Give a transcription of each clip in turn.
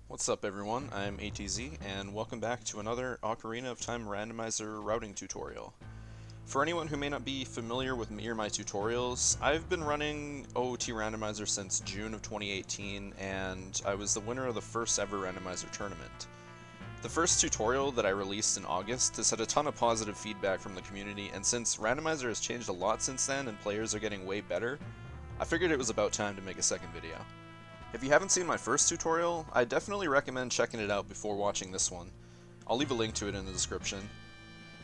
What's up everyone, I'm ATZ, and welcome back to another Ocarina of Time Randomizer routing tutorial. For anyone who may not be familiar with me or my tutorials, I've been running OOT Randomizer since June of 2018, and I was the winner of the first ever randomizer tournament. The first tutorial that I released in August has had a ton of positive feedback from the community, and since randomizer has changed a lot since then and players are getting way better, I figured it was about time to make a second video. If you haven't seen my first tutorial, I definitely recommend checking it out before watching this one. I'll leave a link to it in the description.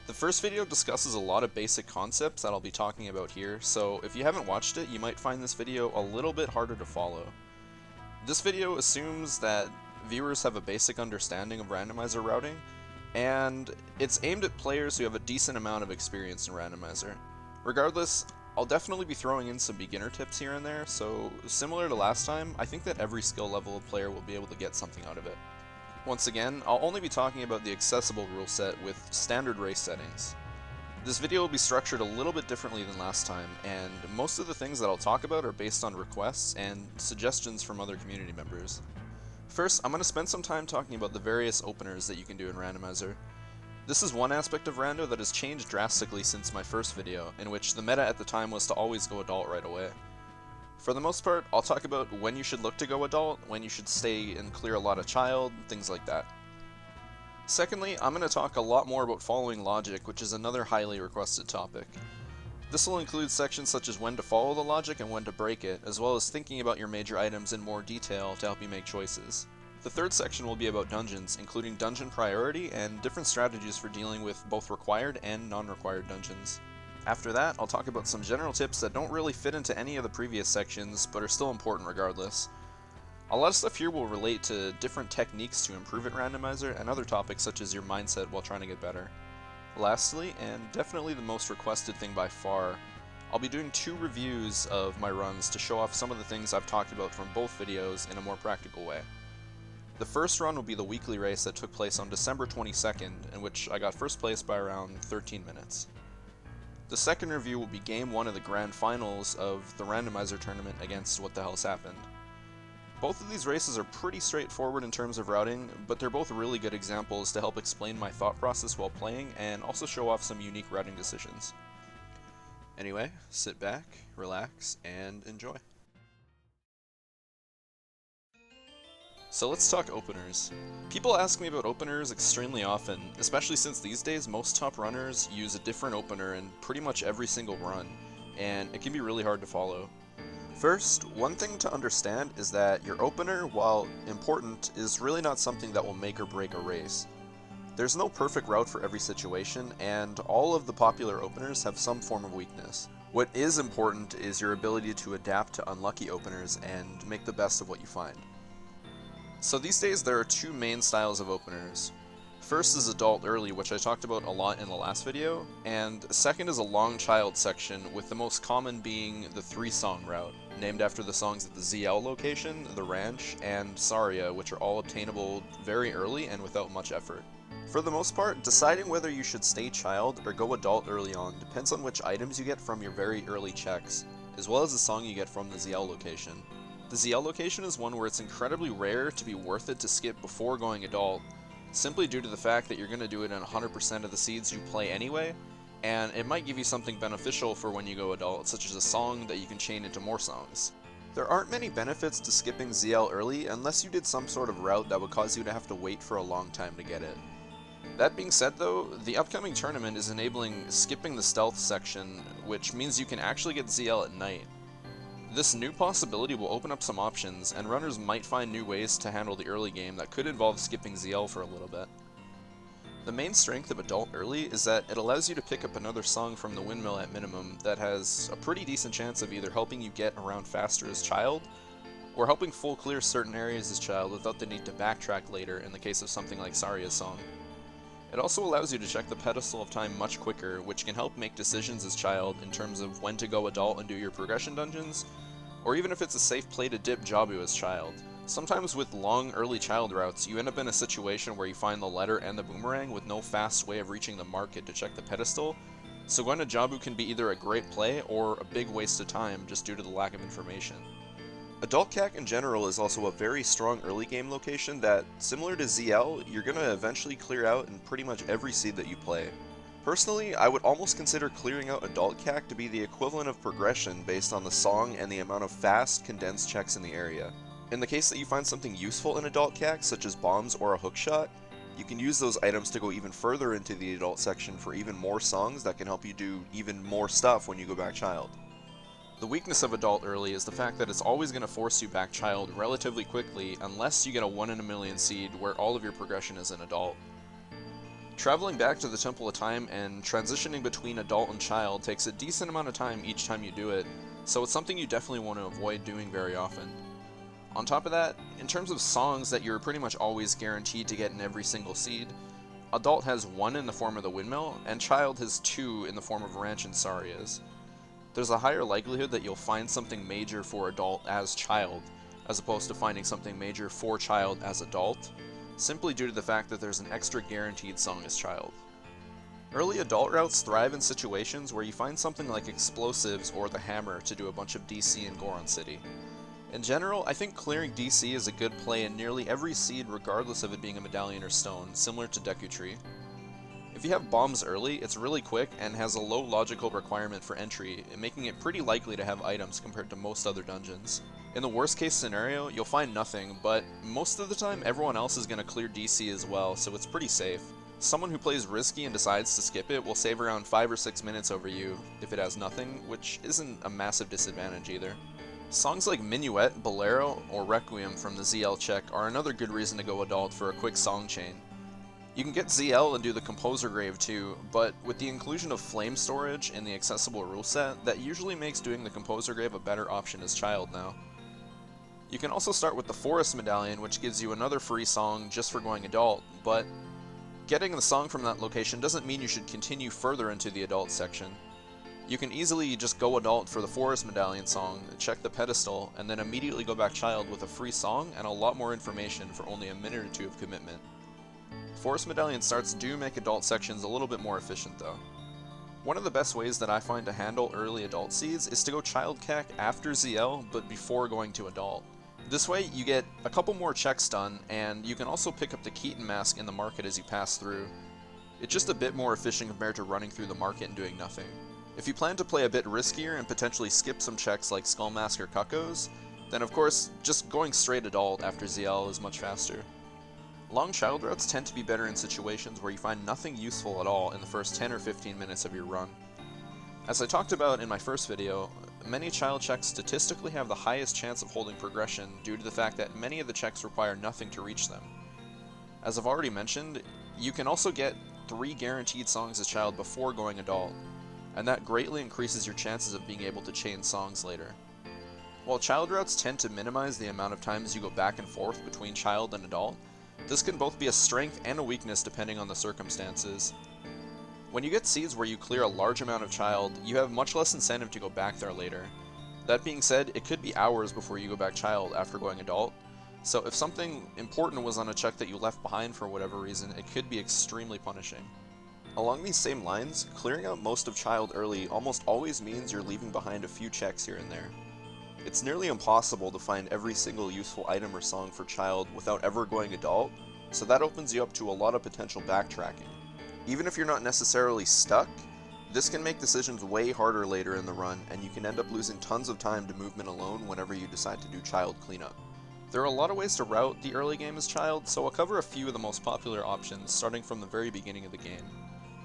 The first video discusses a lot of basic concepts that I'll be talking about here, so if you haven't watched it, you might find this video a little bit harder to follow. This video assumes that viewers have a basic understanding of randomizer routing, and it's aimed at players who have a decent amount of experience in randomizer. Regardless, I'll definitely be throwing in some beginner tips here and there, so similar to last time, I think that every skill level of player will be able to get something out of it. Once again, I'll only be talking about the accessible rule set with standard race settings. This video will be structured a little bit differently than last time, and most of the things that I'll talk about are based on requests and suggestions from other community members. First, I'm going to spend some time talking about the various openers that you can do in randomizer. This is one aspect of Rando that has changed drastically since my first video, in which the meta at the time was to always go adult right away. For the most part, I'll talk about when you should look to go adult, when you should stay and clear a lot of child, things like that. Secondly, I'm going to talk a lot more about following logic, which is another highly requested topic. This will include sections such as when to follow the logic and when to break it, as well as thinking about your major items in more detail to help you make choices. The third section will be about dungeons, including dungeon priority and different strategies for dealing with both required and non-required dungeons. After that, I'll talk about some general tips that don't really fit into any of the previous sections, but are still important regardless. A lot of stuff here will relate to different techniques to improve at randomizer and other topics such as your mindset while trying to get better. Lastly, and definitely the most requested thing by far, I'll be doing 2 reviews of my runs to show off some of the things I've talked about from both videos in a more practical way. The first run will be the weekly race that took place on December 22nd, in which I got first place by around 13 minutes. The second review will be game 1 of the grand finals of the randomizer tournament against What the Hell's Happened. Both of these races are pretty straightforward in terms of routing, but they're both really good examples to help explain my thought process while playing and also show off some unique routing decisions. Anyway, sit back, relax, and enjoy. So let's talk openers. People ask me about openers extremely often, especially since these days most top runners use a different opener in pretty much every single run, and it can be really hard to follow. First, one thing to understand is that your opener, while important, is really not something that will make or break a race. There's no perfect route for every situation, and all of the popular openers have some form of weakness. What is important is your ability to adapt to unlucky openers and make the best of what you find. So these days there are 2 main styles of openers. First is adult early, which I talked about a lot in the last video, and second is a long child section, with the most common being the 3-song route, named after the songs at the ZL location, the ranch, and Saria, which are all obtainable very early and without much effort. For the most part, deciding whether you should stay child or go adult early on depends on which items you get from your very early checks, as well as the song you get from the ZL location. The ZL location is one where it's incredibly rare to be worth it to skip before going adult, simply due to the fact that you're going to do it in 100% of the seeds you play anyway, and it might give you something beneficial for when you go adult, such as a song that you can chain into more songs. There aren't many benefits to skipping ZL early unless you did some sort of route that would cause you to have to wait for a long time to get it. That being said though, the upcoming tournament is enabling skipping the stealth section, which means you can actually get ZL at night. This new possibility will open up some options, and runners might find new ways to handle the early game that could involve skipping ZL for a little bit. The main strength of adult early is that it allows you to pick up another song from the windmill at minimum that has a pretty decent chance of either helping you get around faster as child, or helping full clear certain areas as child without the need to backtrack later in the case of something like Saria's song. It also allows you to check the pedestal of time much quicker, which can help make decisions as child in terms of when to go adult and do your progression dungeons, or even if it's a safe play to dip Jabu as child. Sometimes with long early child routes, you end up in a situation where you find the letter and the boomerang with no fast way of reaching the market to check the pedestal, so going to Jabu can be either a great play or a big waste of time just due to the lack of information. Adult CAC in general is also a very strong early game location that, similar to ZL, you're going to eventually clear out in pretty much every seed that you play. Personally, I would almost consider clearing out Adult CAC to be the equivalent of progression based on the song and the amount of fast, condensed checks in the area. In the case that you find something useful in Adult CAC, such as bombs or a hookshot, you can use those items to go even further into the adult section for even more songs that can help you do even more stuff when you go back child. The weakness of Adult early is the fact that it's always going to force you back child relatively quickly unless you get a 1 in a million seed where all of your progression is in Adult. Traveling back to the Temple of Time and transitioning between Adult and Child takes a decent amount of time each time you do it, so it's something you definitely want to avoid doing very often. On top of that, in terms of songs that you're pretty much always guaranteed to get in every single seed, Adult has 1 in the form of the Windmill, and Child has 2 in the form of Ranch and Sarias. There's a higher likelihood that you'll find something major for Adult as Child, as opposed to finding something major for Child as Adult, simply due to the fact that there's an extra guaranteed song as Child. Early Adult routes thrive in situations where you find something like Explosives or the Hammer to do a bunch of DC and Goron City. In general, I think clearing DC is a good play in nearly every seed regardless of it being a medallion or stone, similar to Deku Tree. If you have bombs early, it's really quick and has a low logical requirement for entry, making it pretty likely to have items compared to most other dungeons. In the worst case scenario, you'll find nothing, but most of the time everyone else is going to clear DC as well, so it's pretty safe. Someone who plays risky and decides to skip it will save around 5 or 6 minutes over you if it has nothing, which isn't a massive disadvantage either. Songs like Minuet, Bolero, or Requiem from the ZL check are another good reason to go Adult for a quick song chain. You can get ZL and do the Composer Grave too, but with the inclusion of Flame Storage in the accessible rule set, that usually makes doing the Composer Grave a better option as Child now. You can also start with the Forest Medallion, which gives you another free song just for going Adult, but getting the song from that location doesn't mean you should continue further into the Adult section. You can easily just go Adult for the Forest Medallion song, check the pedestal, and then immediately go back Child with a free song and a lot more information for only a minute or 2 of commitment. Forest Medallion starts do make Adult sections a little bit more efficient though. One of the best ways that I find to handle early Adult seeds is to go Child CAC after ZL, but before going to Adult. This way you get a couple more checks done, and you can also pick up the Keaton Mask in the market as you pass through. It's just a bit more efficient compared to running through the market and doing nothing. If you plan to play a bit riskier and potentially skip some checks like Skull Mask or Cuckoos, then of course, just going straight Adult after ZL is much faster. Long Child routes tend to be better in situations where you find nothing useful at all in the first 10 or 15 minutes of your run. As I talked about in my first video, many Child checks statistically have the highest chance of holding progression due to the fact that many of the checks require nothing to reach them. As I've already mentioned, you can also get 3 guaranteed songs as Child before going Adult, and that greatly increases your chances of being able to chain songs later. While Child routes tend to minimize the amount of times you go back and forth between Child and Adult, this can both be a strength and a weakness depending on the circumstances. When you get seeds where you clear a large amount of Child, you have much less incentive to go back there later. That being said, it could be hours before you go back Child after going Adult, so if something important was on a check that you left behind for whatever reason, it could be extremely punishing. Along these same lines, clearing out most of Child early almost always means you're leaving behind a few checks here and there. It's nearly impossible to find every single useful item or song for Child without ever going Adult, so that opens you up to a lot of potential backtracking. Even if you're not necessarily stuck, this can make decisions way harder later in the run, and you can end up losing tons of time to movement alone whenever you decide to do Child cleanup. There are a lot of ways to route the early game as Child, so I'll cover a few of the most popular options starting from the very beginning of the game.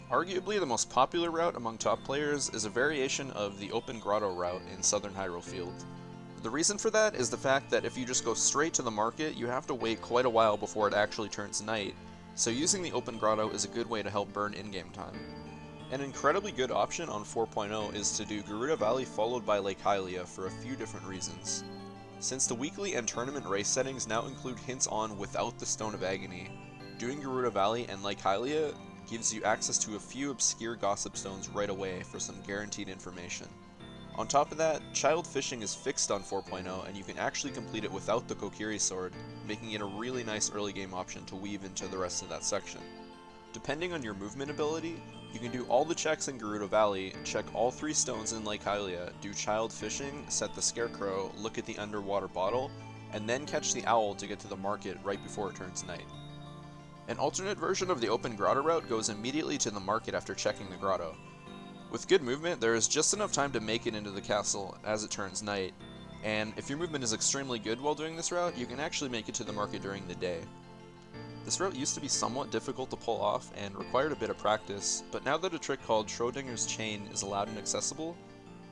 Arguably the most popular route among top players is a variation of the Open Grotto route in Southern Hyrule Field. The reason for that is the fact that if you just go straight to the market, you have to wait quite a while before it actually turns night, so using the Open Grotto is a good way to help burn in-game time. An incredibly good option on 4.0 is to do Garuda Valley followed by Lake Hylia for a few different reasons. Since the weekly and tournament race settings now include hints on without the Stone of Agony, doing Garuda Valley and Lake Hylia gives you access to a few obscure gossip stones right away for some guaranteed information. On top of that, Child Fishing is fixed on 4.0 and you can actually complete it without the Kokiri sword, making it a really nice early game option to weave into the rest of that section. Depending on your movement ability, you can do all the checks in Gerudo Valley, check all 3 stones in Lake Hylia, do child fishing, set the scarecrow, look at the underwater bottle, and then catch the owl to get to the market right before it turns night. An alternate version of the open grotto route goes immediately to the market after checking the grotto. With good movement, there is just enough time to make it into the castle as it turns night, and if your movement is extremely good while doing this route, you can actually make it to the market during the day. This route used to be somewhat difficult to pull off and required a bit of practice, but now that a trick called Schrodinger's Chain is allowed and accessible,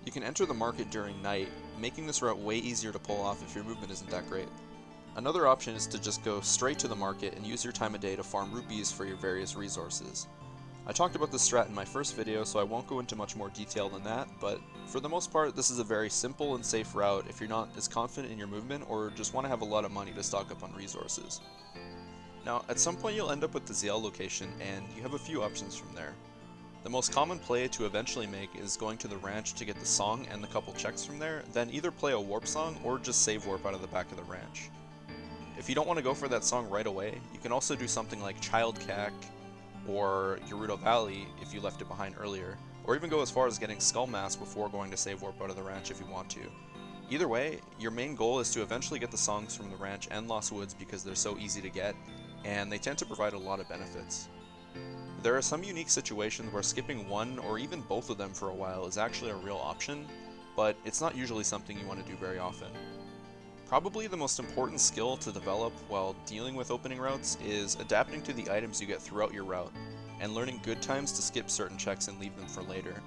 you can enter the market during night, making this route way easier to pull off if your movement isn't that great. Another option is to just go straight to the market and use your time of day to farm rupees for your various resources. I talked about this strat in my first video, so I won't go into much more detail than that, but for the most part, this is a very simple and safe route if you're not as confident in your movement or just want to have a lot of money to stock up on resources. Now, at some point you'll end up with the ZL location, and you have a few options from there. The most common play to eventually make is going to the ranch to get the song and the couple checks from there, then either play a warp song or just save warp out of the back of the ranch. If you don't want to go for that song right away, you can also do something like Child Cack or Gerudo Valley if you left it behind earlier, or even go as far as getting Skull Mask before going to save warp out of the ranch if you want to. Either way, your main goal is to eventually get the songs from the ranch and Lost Woods because they're so easy to get, and they tend to provide a lot of benefits. There are some unique situations where skipping one or even both of them for a while is actually a real option, but it's not usually something you want to do very often. Probably the most important skill to develop while dealing with opening routes is adapting to the items you get throughout your route, and learning good times to skip certain checks and leave them for later.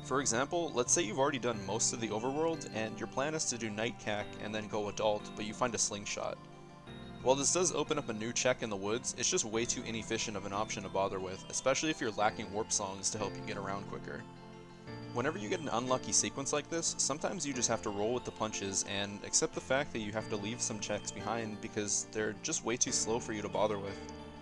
For example, let's say you've already done most of the overworld, and your plan is to do Night Cack and then go Adult, but you find a slingshot. While this does open up a new check in the woods, it's just way too inefficient of an option to bother with, especially if you're lacking warp songs to help you get around quicker. Whenever you get an unlucky sequence like this, sometimes you just have to roll with the punches and accept the fact that you have to leave some checks behind because they're just way too slow for you to bother with.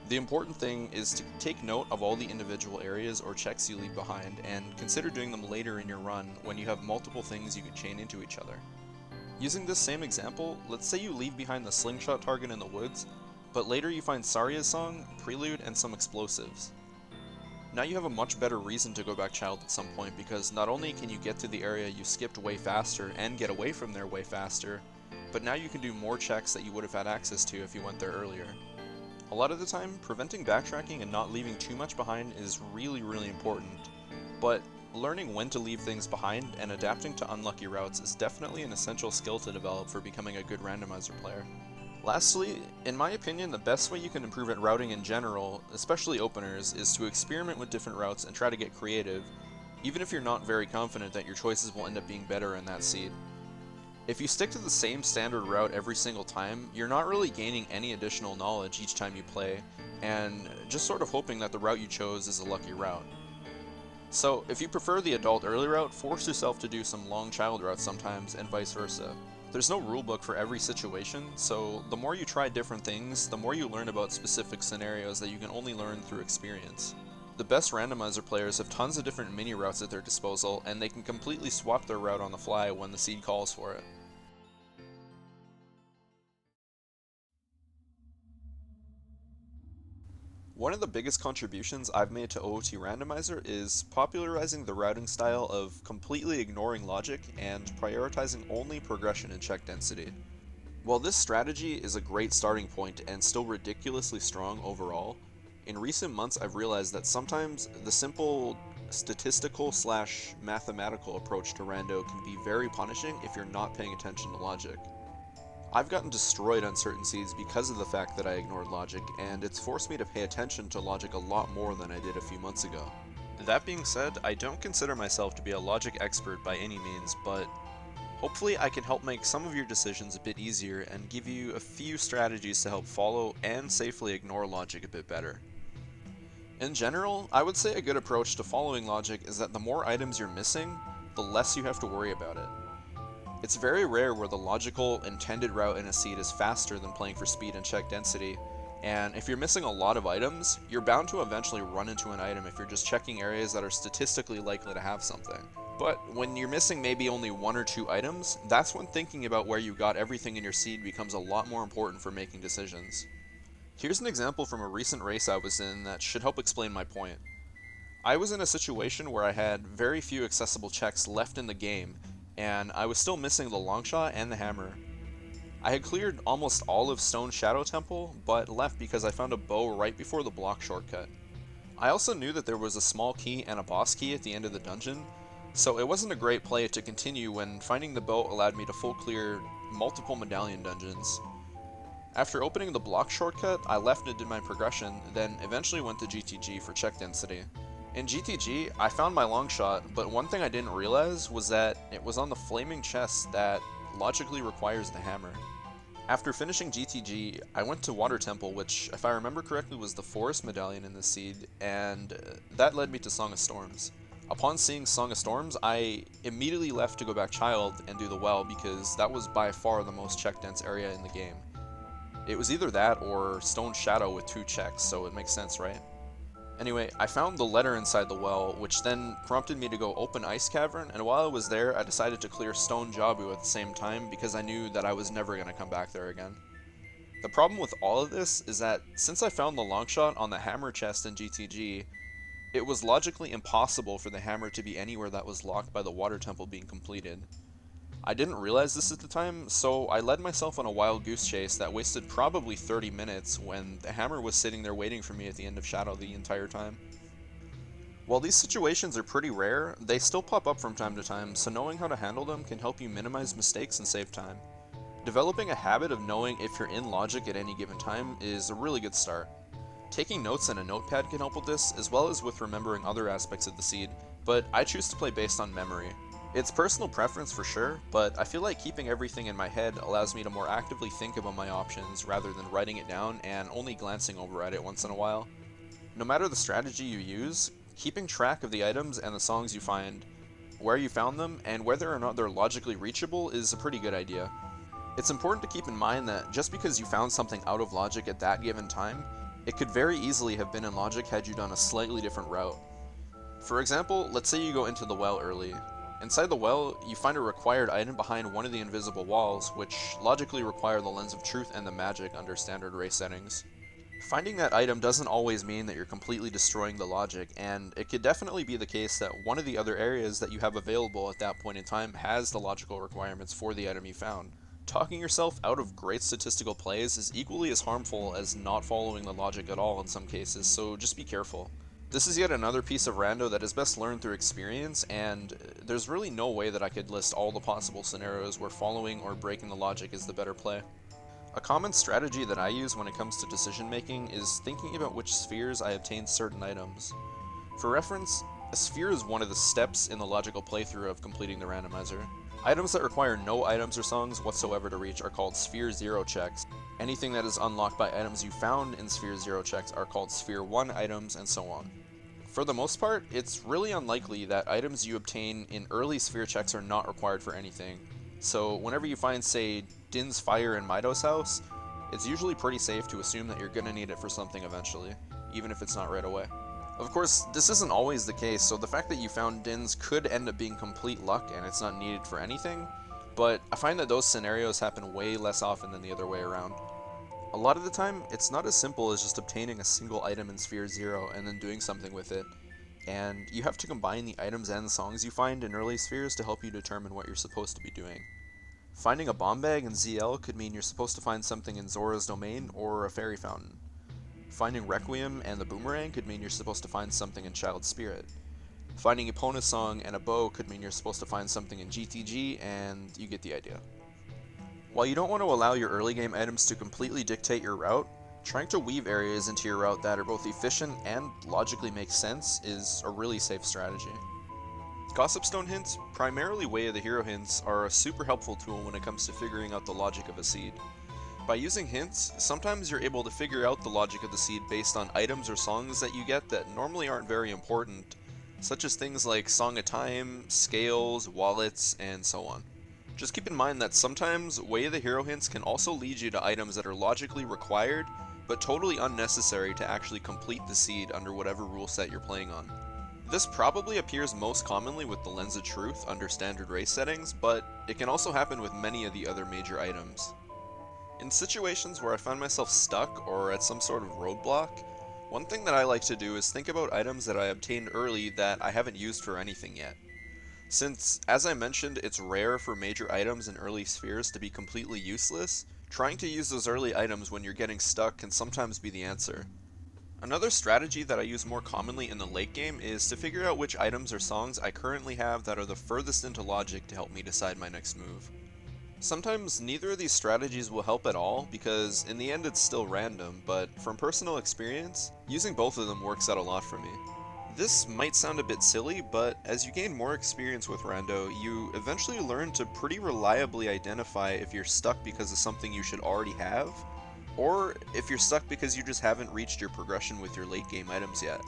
The important thing is to take note of all the individual areas or checks you leave behind and consider doing them later in your run when you have multiple things you can chain into each other. Using this same example, let's say you leave behind the slingshot target in the woods, but later you find Saria's song, Prelude, and some explosives. Now you have a much better reason to go back Child at some point because not only can you get to the area you skipped way faster and get away from there way faster, but now you can do more checks that you would have had access to if you went there earlier. A lot of the time, preventing backtracking and not leaving too much behind is really important, but learning when to leave things behind and adapting to unlucky routes is definitely an essential skill to develop for becoming a good randomizer player. Lastly, in my opinion, the best way you can improve at routing in general, especially openers, is to experiment with different routes and try to get creative, even if you're not very confident that your choices will end up being better in that seed. If you stick to the same standard route every single time, you're not really gaining any additional knowledge each time you play, and just sort of hoping that the route you chose is a lucky route. So, if you prefer the adult early route, force yourself to do some long child routes sometimes, and vice versa. There's no rulebook for every situation, so the more you try different things, the more you learn about specific scenarios that you can only learn through experience. The best randomizer players have tons of different mini routes at their disposal, and they can completely swap their route on the fly when the seed calls for it. One of the biggest contributions I've made to OOT Randomizer is popularizing the routing style of completely ignoring logic and prioritizing only progression and check density. While this strategy is a great starting point and still ridiculously strong overall, in recent months I've realized that sometimes the simple statistical/mathematical approach to rando can be very punishing if you're not paying attention to logic. I've gotten destroyed on certain seeds because of the fact that I ignored logic, and it's forced me to pay attention to logic a lot more than I did a few months ago. That being said, I don't consider myself to be a logic expert by any means, but hopefully I can help make some of your decisions a bit easier and give you a few strategies to help follow and safely ignore logic a bit better. In general, I would say a good approach to following logic is that the more items you're missing, the less you have to worry about it. It's very rare where the logical, intended route in a seed is faster than playing for speed and check density, and if you're missing a lot of items, you're bound to eventually run into an item if you're just checking areas that are statistically likely to have something. But when you're missing maybe only 1 or 2 items, that's when thinking about where you got everything in your seed becomes a lot more important for making decisions. Here's an example from a recent race I was in that should help explain my point. I was in a situation where I had very few accessible checks left in the game, and I was still missing the longshot and the hammer. I had cleared almost all of Stone Shadow Temple, but left because I found a bow right before the block shortcut. I also knew that there was a small key and a boss key at the end of the dungeon, so it wasn't a great play to continue when finding the bow allowed me to full clear multiple medallion dungeons. After opening the block shortcut, I left and did my progression, then eventually went to GTG for check density. In GTG, I found my longshot, but one thing I didn't realize was that it was on the flaming chest that logically requires the hammer. After finishing GTG, I went to Water Temple, which, if I remember correctly, was the forest medallion in the seed, and that led me to Song of Storms. Upon seeing Song of Storms, I immediately left to go back Child and do the well, because that was by far the most check-dense area in the game. It was either that or Stone Shadow with 2 checks, so it makes sense, right? Anyway, I found the letter inside the well, which then prompted me to go open Ice Cavern, and while I was there, I decided to clear Stone Jabu at the same time because I knew that I was never going to come back there again. The problem with all of this is that since I found the longshot on the hammer chest in GTG, it was logically impossible for the hammer to be anywhere that was locked by the Water Temple being completed. I didn't realize this at the time, so I led myself on a wild goose chase that wasted probably 30 minutes when the hammer was sitting there waiting for me at the end of Shadow the entire time. While these situations are pretty rare, they still pop up from time to time, so knowing how to handle them can help you minimize mistakes and save time. Developing a habit of knowing if you're in logic at any given time is a really good start. Taking notes in a notepad can help with this, as well as with remembering other aspects of the seed, but I choose to play based on memory. It's personal preference for sure, but I feel like keeping everything in my head allows me to more actively think about my options rather than writing it down and only glancing over at it once in a while. No matter the strategy you use, keeping track of the items and the songs you find, where you found them, and whether or not they're logically reachable is a pretty good idea. It's important to keep in mind that just because you found something out of logic at that given time, it could very easily have been in logic had you done a slightly different route. For example, let's say you go into the well early. Inside the well, you find a required item behind one of the invisible walls, which logically require the Lens of Truth and the magic under standard race settings. Finding that item doesn't always mean that you're completely destroying the logic, and it could definitely be the case that one of the other areas that you have available at that point in time has the logical requirements for the item you found. Talking yourself out of great statistical plays is equally as harmful as not following the logic at all in some cases, so just be careful. This is yet another piece of rando that is best learned through experience, and there's really no way that I could list all the possible scenarios where following or breaking the logic is the better play. A common strategy that I use when it comes to decision making is thinking about which spheres I obtain certain items. For reference, a sphere is one of the steps in the logical playthrough of completing the randomizer. Items that require no items or songs whatsoever to reach are called Sphere 0 checks. Anything that is unlocked by items you found in Sphere 0 checks are called Sphere 1 items, and so on. For the most part, it's really unlikely that items you obtain in early Sphere checks are not required for anything. So whenever you find, say, Din's Fire in Mido's house, it's usually pretty safe to assume that you're gonna need it for something eventually, even if it's not right away. Of course, this isn't always the case, so the fact that you found Din's could end up being complete luck and it's not needed for anything, but I find that those scenarios happen way less often than the other way around. A lot of the time, it's not as simple as just obtaining a single item in Sphere 0 and then doing something with it, and you have to combine the items and the songs you find in early spheres to help you determine what you're supposed to be doing. Finding a bomb bag in ZL could mean you're supposed to find something in Zora's Domain or a fairy fountain. Finding Requiem and the boomerang could mean you're supposed to find something in Child Spirit. Finding Epona's song and a bow could mean you're supposed to find something in GTG, and you get the idea. While you don't want to allow your early game items to completely dictate your route, trying to weave areas into your route that are both efficient and logically make sense is a really safe strategy. Gossip Stone hints, primarily Way of the Hero hints, are a super helpful tool when it comes to figuring out the logic of a seed. By using hints, sometimes you're able to figure out the logic of the seed based on items or songs that you get that normally aren't very important, such as things like Song of Time, scales, wallets, and so on. Just keep in mind that sometimes Way of the Hero hints can also lead you to items that are logically required, but totally unnecessary to actually complete the seed under whatever rule set you're playing on. This probably appears most commonly with the Lens of Truth under standard race settings, but it can also happen with many of the other major items. In situations where I find myself stuck or at some sort of roadblock, one thing that I like to do is think about items that I obtained early that I haven't used for anything yet. Since, as I mentioned, it's rare for major items in early spheres to be completely useless, trying to use those early items when you're getting stuck can sometimes be the answer. Another strategy that I use more commonly in the late game is to figure out which items or songs I currently have that are the furthest into logic to help me decide my next move. Sometimes neither of these strategies will help at all because in the end it's still random, but from personal experience, using both of them works out a lot for me. This might sound a bit silly, but as you gain more experience with rando, you eventually learn to pretty reliably identify if you're stuck because of something you should already have, or if you're stuck because you just haven't reached your progression with your late game items yet.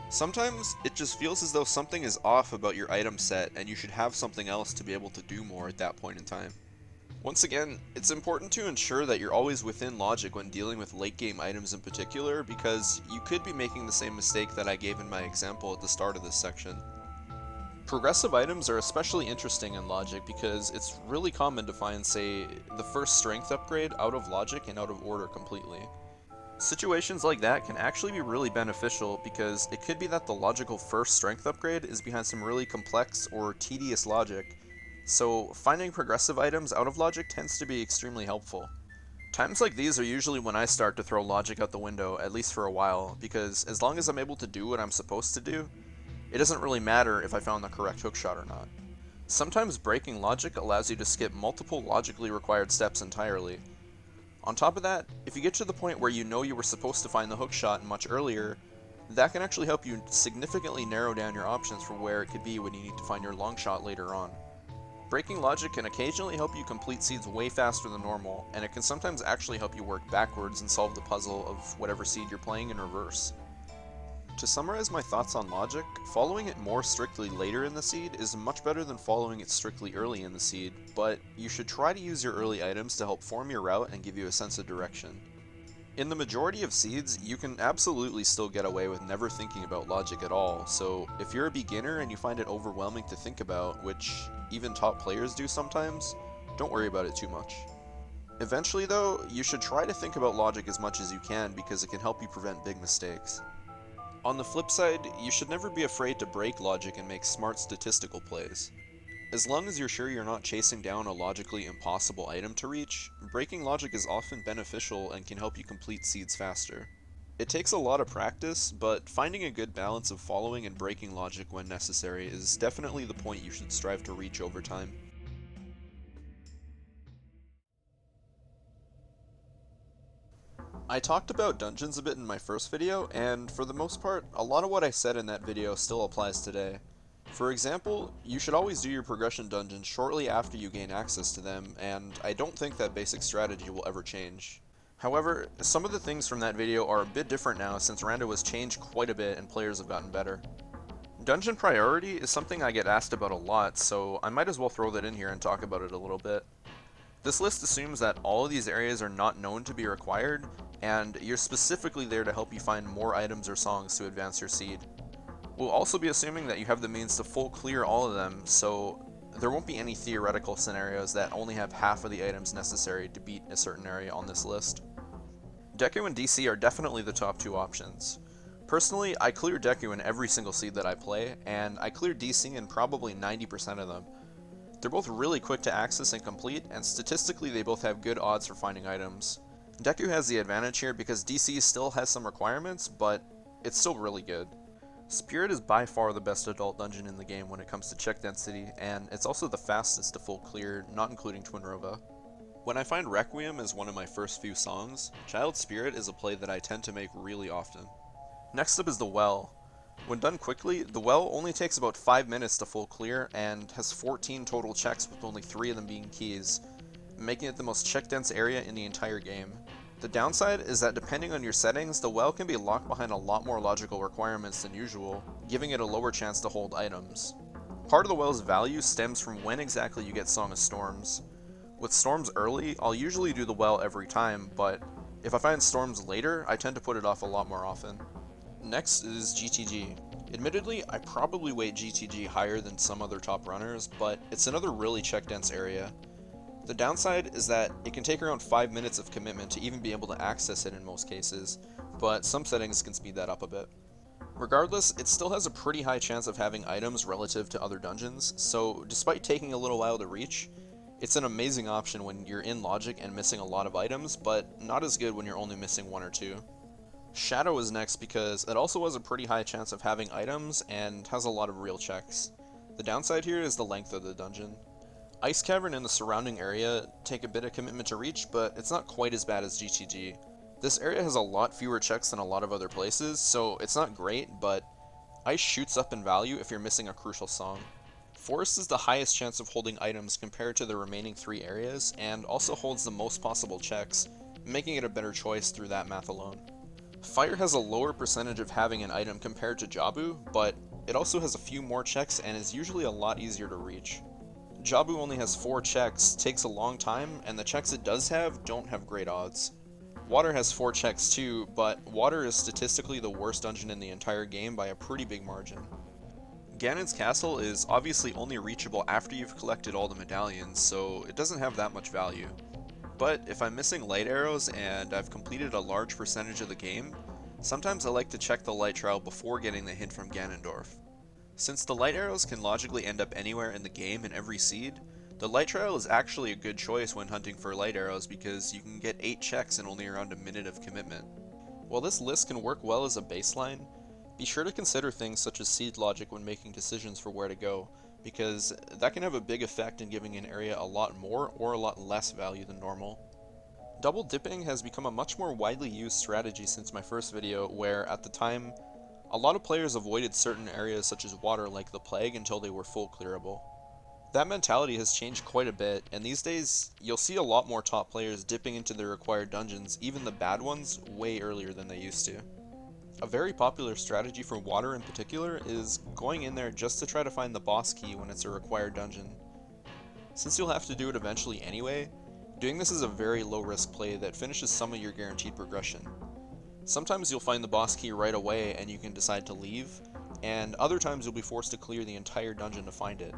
Sometimes it just feels as though something is off about your item set and you should have something else to be able to do more at that point in time. Once again, it's important to ensure that you're always within logic when dealing with late game items in particular, because you could be making the same mistake that I gave in my example at the start of this section. Progressive items are especially interesting in logic because it's really common to find, say, the first strength upgrade out of logic and out of order completely. Situations like that can actually be really beneficial because it could be that the logical first strength upgrade is behind some really complex or tedious logic, so finding progressive items out of logic tends to be extremely helpful. Times like these are usually when I start to throw logic out the window, at least for a while, because as long as I'm able to do what I'm supposed to do, it doesn't really matter if I found the correct hookshot or not. Sometimes breaking logic allows you to skip multiple logically required steps entirely. On top of that, if you get to the point where you know you were supposed to find the hookshot much earlier, that can actually help you significantly narrow down your options for where it could be when you need to find your long shot later on. Breaking logic can occasionally help you complete seeds way faster than normal, and it can sometimes actually help you work backwards and solve the puzzle of whatever seed you're playing in reverse. To summarize my thoughts on logic, following it more strictly later in the seed is much better than following it strictly early in the seed, but you should try to use your early items to help form your route and give you a sense of direction. In the majority of seeds, you can absolutely still get away with never thinking about logic at all, so if you're a beginner and you find it overwhelming to think about, which even top players do sometimes, don't worry about it too much. Eventually though, you should try to think about logic as much as you can because it can help you prevent big mistakes. On the flip side, you should never be afraid to break logic and make smart statistical plays. As long as you're sure you're not chasing down a logically impossible item to reach, breaking logic is often beneficial and can help you complete seeds faster. It takes a lot of practice, but finding a good balance of following and breaking logic when necessary is definitely the point you should strive to reach over time. I talked about dungeons a bit in my first video, and for the most part, a lot of what I said in that video still applies today. For example, you should always do your progression dungeons shortly after you gain access to them, and I don't think that basic strategy will ever change. However, some of the things from that video are a bit different now since rando has changed quite a bit and players have gotten better. Dungeon priority is something I get asked about a lot, so I might as well throw that in here and talk about it a little bit. This list assumes that all of these areas are not known to be required, and you're specifically there to help you find more items or songs to advance your seed. We'll also be assuming that you have the means to full clear all of them, so there won't be any theoretical scenarios that only have half of the items necessary to beat a certain area on this list. Deku and DC are definitely the top two options. Personally, I clear Deku in every single seed that I play, and I clear DC in probably 90% of them. They're both really quick to access and complete, and statistically they both have good odds for finding items. Deku has the advantage here because DC still has some requirements, but it's still really good. Spirit is by far the best adult dungeon in the game when it comes to check density, and it's also the fastest to full clear, not including Twinrova. When I find Requiem as one of my first few songs, Child Spirit is a play that I tend to make really often. Next up is the Well. When done quickly, the Well only takes about 5 minutes to full clear and has 14 total checks with only 3 of them being keys, making it the most check dense area in the entire game. The downside is that depending on your settings, the Well can be locked behind a lot more logical requirements than usual, giving it a lower chance to hold items. Part of the Well's value stems from when exactly you get Song of Storms. With Storms early, I'll usually do the Well every time, but if I find Storms later, I tend to put it off a lot more often. Next is GTG. Admittedly, I probably weight GTG higher than some other top runners, but it's another really check dense area. The downside is that it can take around 5 minutes of commitment to even be able to access it in most cases, but some settings can speed that up a bit. Regardless, it still has a pretty high chance of having items relative to other dungeons, so despite taking a little while to reach, it's an amazing option when you're in logic and missing a lot of items, but not as good when you're only missing one or two. Shadow is next because it also has a pretty high chance of having items and has a lot of real checks. The downside here is the length of the dungeon. Ice Cavern and the surrounding area take a bit of commitment to reach, but it's not quite as bad as GTG. This area has a lot fewer checks than a lot of other places, so it's not great, but Ice shoots up in value if you're missing a crucial song. Forest is the highest chance of holding items compared to the remaining 3 areas, and also holds the most possible checks, making it a better choice through that math alone. Fire has a lower percentage of having an item compared to Jabu, but it also has a few more checks and is usually a lot easier to reach. Jabu only has 4 checks, takes a long time, and the checks it does have don't have great odds. Water has 4 checks too, but Water is statistically the worst dungeon in the entire game by a pretty big margin. Ganon's Castle is obviously only reachable after you've collected all the medallions, so it doesn't have that much value. But if I'm missing light arrows and I've completed a large percentage of the game, sometimes I like to check the light trial before getting the hint from Ganondorf. Since the light arrows can logically end up anywhere in the game in every seed, the light trial is actually a good choice when hunting for light arrows because you can get 8 checks in only around a minute of commitment. While this list can work well as a baseline, be sure to consider things such as seed logic when making decisions for where to go, because that can have a big effect in giving an area a lot more or a lot less value than normal. Double dipping has become a much more widely used strategy since my first video, where at the time, a lot of players avoided certain areas such as water like the plague until they were full clearable. That mentality has changed quite a bit, and these days, you'll see a lot more top players dipping into the required dungeons, even the bad ones, way earlier than they used to. A very popular strategy for water in particular is going in there just to try to find the boss key when it's a required dungeon. Since you'll have to do it eventually anyway, doing this is a very low risk play that finishes some of your guaranteed progression. Sometimes you'll find the boss key right away and you can decide to leave, and other times you'll be forced to clear the entire dungeon to find it.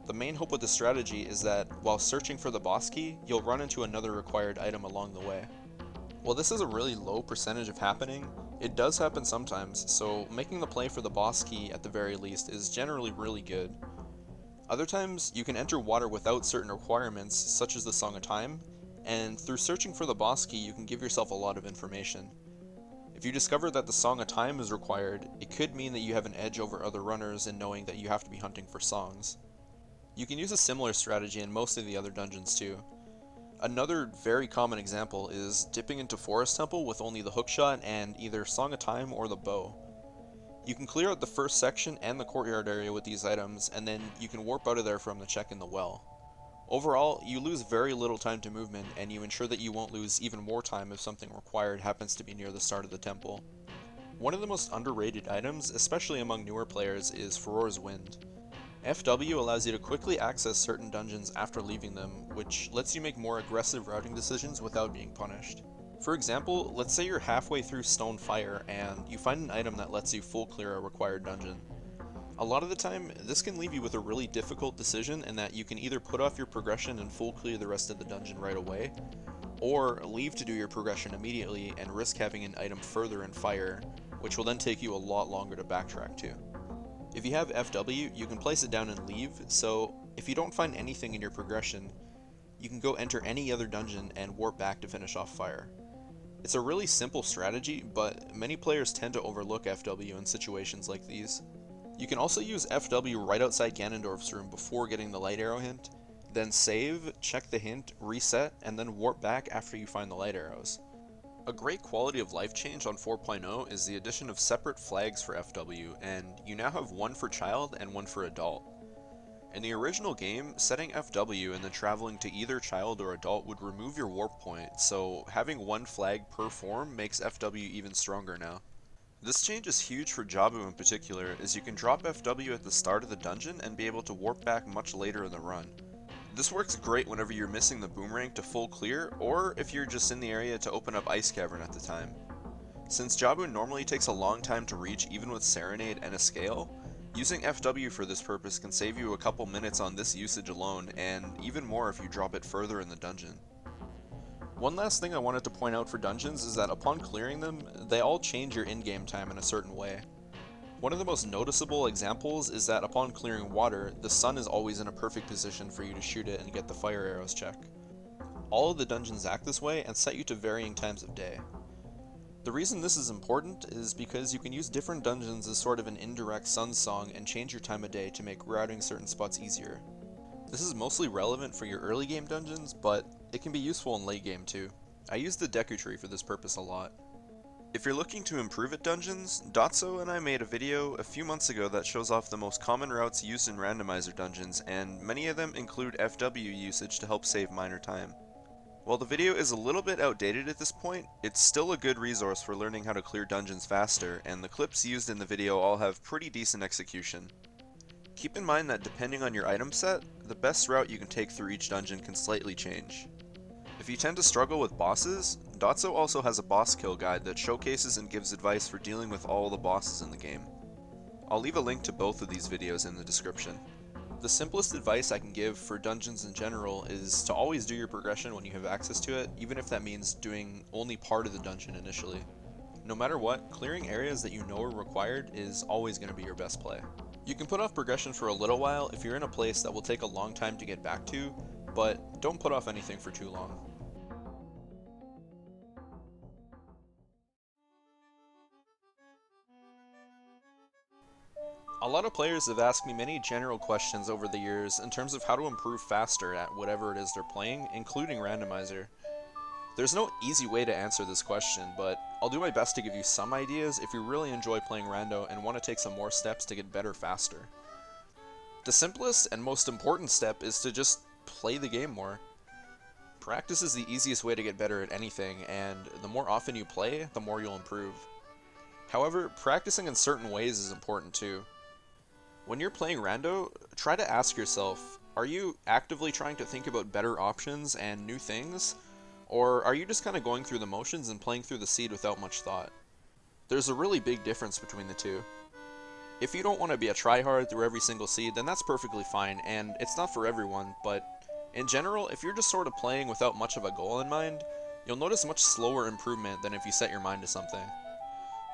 The main hope with this strategy is that while searching for the boss key, you'll run into another required item along the way. While this is a really low percentage of happening, it does happen sometimes, so making the play for the boss key at the very least is generally really good. Other times, you can enter water without certain requirements, such as the Song of Time, and through searching for the boss key you can give yourself a lot of information. If you discover that the Song of Time is required, it could mean that you have an edge over other runners in knowing that you have to be hunting for songs. You can use a similar strategy in most of the other dungeons too. Another very common example is dipping into Forest Temple with only the hookshot and either Song of Time or the bow. You can clear out the first section and the courtyard area with these items, and then you can warp out of there from the check in the well. Overall, you lose very little time to movement, and you ensure that you won't lose even more time if something required happens to be near the start of the temple. One of the most underrated items, especially among newer players, is Farore's Wind. FW allows you to quickly access certain dungeons after leaving them, which lets you make more aggressive routing decisions without being punished. For example, let's say you're halfway through Stone Fire and you find an item that lets you full clear a required dungeon. A lot of the time, this can leave you with a really difficult decision in that you can either put off your progression and full clear the rest of the dungeon right away, or leave to do your progression immediately and risk having an item further in Fire, which will then take you a lot longer to backtrack to. If you have FW, you can place it down and leave, so if you don't find anything in your progression, you can go enter any other dungeon and warp back to finish off Fire. It's a really simple strategy, but many players tend to overlook FW in situations like these. You can also use FW right outside Ganondorf's room before getting the light arrow hint, then save, check the hint, reset, and then warp back after you find the light arrows. A great quality of life change on 4.0 is the addition of separate flags for FW, and you now have one for child and one for adult. In the original game, setting FW and then traveling to either child or adult would remove your warp point, so having one flag per form makes FW even stronger now. This change is huge for Jabu in particular, as you can drop FW at the start of the dungeon and be able to warp back much later in the run. This works great whenever you're missing the boomerang to full clear, or if you're just in the area to open up Ice Cavern at the time. Since Jabu normally takes a long time to reach even with Serenade and a scale, Using FW for this purpose can save you a couple minutes on this usage alone, and even more if you drop it further in the dungeon. One last thing I wanted to point out for dungeons is that upon clearing them, they all change your in-game time in a certain way. One of the most noticeable examples is that upon clearing water, the sun is always in a perfect position for you to shoot it and get the fire arrows check. All of the dungeons act this way and set you to varying times of day. The reason this is important is because you can use different dungeons as sort of an indirect sun song and change your time of day to make routing certain spots easier. This is mostly relevant for your early game dungeons, but it can be useful in late game too. I use the Deku Tree for this purpose a lot. If you're looking to improve at dungeons, Dotso and I made a video a few months ago that shows off the most common routes used in randomizer dungeons, and many of them include FW usage to help save minor time. While the video is a little bit outdated at this point, it's still a good resource for learning how to clear dungeons faster, and the clips used in the video all have pretty decent execution. Keep in mind that depending on your item set, the best route you can take through each dungeon can slightly change. If you tend to struggle with bosses, Dotso also has a boss kill guide that showcases and gives advice for dealing with all the bosses in the game. I'll leave a link to both of these videos in the description. The simplest advice I can give for dungeons in general is to always do your progression when you have access to it, even if that means doing only part of the dungeon initially. No matter what, clearing areas that you know are required is always going to be your best play. You can put off progression for a little while if you're in a place that will take a long time to get back to, but don't put off anything for too long. A lot of players have asked me many general questions over the years in terms of how to improve faster at whatever it is they're playing, including Randomizer. There's no easy way to answer this question, but I'll do my best to give you some ideas if you really enjoy playing Rando and want to take some more steps to get better faster. The simplest and most important step is to just play the game more. Practice is the easiest way to get better at anything, and the more often you play, the more you'll improve. However, practicing in certain ways is important too. When you're playing Rando, try to ask yourself, are you actively trying to think about better options and new things? Or are you just kind of going through the motions and playing through the seed without much thought? There's a really big difference between the two. If you don't want to be a tryhard through every single seed, then that's perfectly fine, and it's not for everyone, but in general, if you're just sort of playing without much of a goal in mind, you'll notice much slower improvement than if you set your mind to something.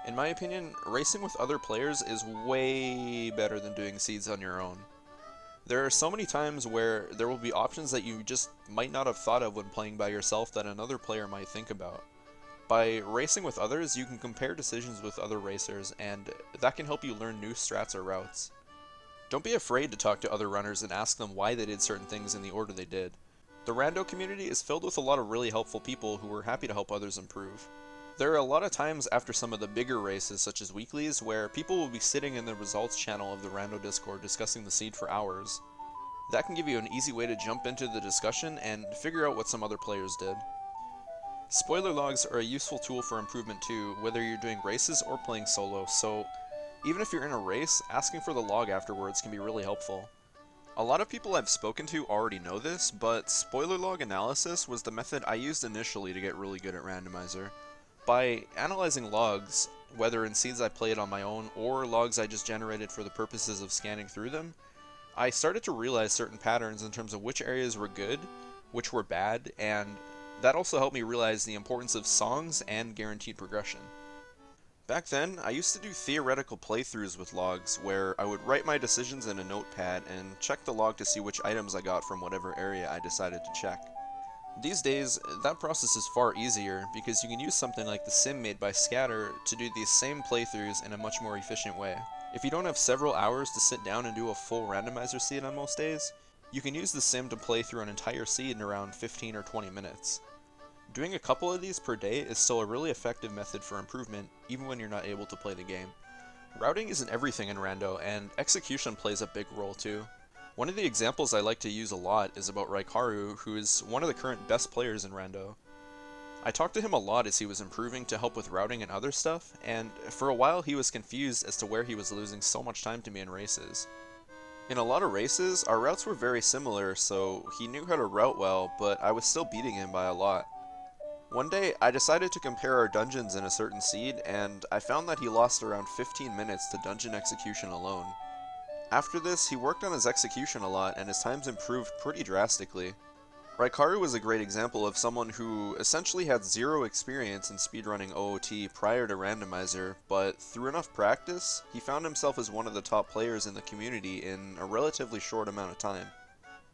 In my opinion, racing with other players is way better than doing seeds on your own. There are so many times where there will be options that you just might not have thought of when playing by yourself that another player might think about. By racing with others, you can compare decisions with other racers, and that can help you learn new strats or routes. Don't be afraid to talk to other runners and ask them why they did certain things in the order they did. The Rando community is filled with a lot of really helpful people who are happy to help others improve. There are a lot of times after some of the bigger races, such as weeklies, where people will be sitting in the results channel of the Rando Discord discussing the seed for hours. That can give you an easy way to jump into the discussion and figure out what some other players did. Spoiler logs are a useful tool for improvement too, whether you're doing races or playing solo, so even if you're in a race, asking for the log afterwards can be really helpful. A lot of people I've spoken to already know this, but spoiler log analysis was the method I used initially to get really good at Randomizer. By analyzing logs, whether in seeds I played on my own or logs I just generated for the purposes of scanning through them, I started to realize certain patterns in terms of which areas were good, which were bad, and that also helped me realize the importance of songs and guaranteed progression. Back then, I used to do theoretical playthroughs with logs, where I would write my decisions in a notepad and check the log to see which items I got from whatever area I decided to check. These days, that process is far easier because you can use something like the sim made by Scatter to do these same playthroughs in a much more efficient way. If you don't have several hours to sit down and do a full randomizer seed on most days, you can use the sim to play through an entire seed in around 15 or 20 minutes. Doing a couple of these per day is still a really effective method for improvement, even when you're not able to play the game. Routing isn't everything in Rando, and execution plays a big role too. One of the examples I like to use a lot is about Raikaru, who is one of the current best players in Rando. I talked to him a lot as he was improving to help with routing and other stuff, and for a while he was confused as to where he was losing so much time to me in races. In a lot of races, our routes were very similar, so he knew how to route well, but I was still beating him by a lot. One day, I decided to compare our dungeons in a certain seed, and I found that he lost around 15 minutes to dungeon execution alone. After this, he worked on his execution a lot and his times improved pretty drastically. Raikaru was a great example of someone who essentially had zero experience in speedrunning OOT prior to Randomizer, but through enough practice, he found himself as one of the top players in the community in a relatively short amount of time.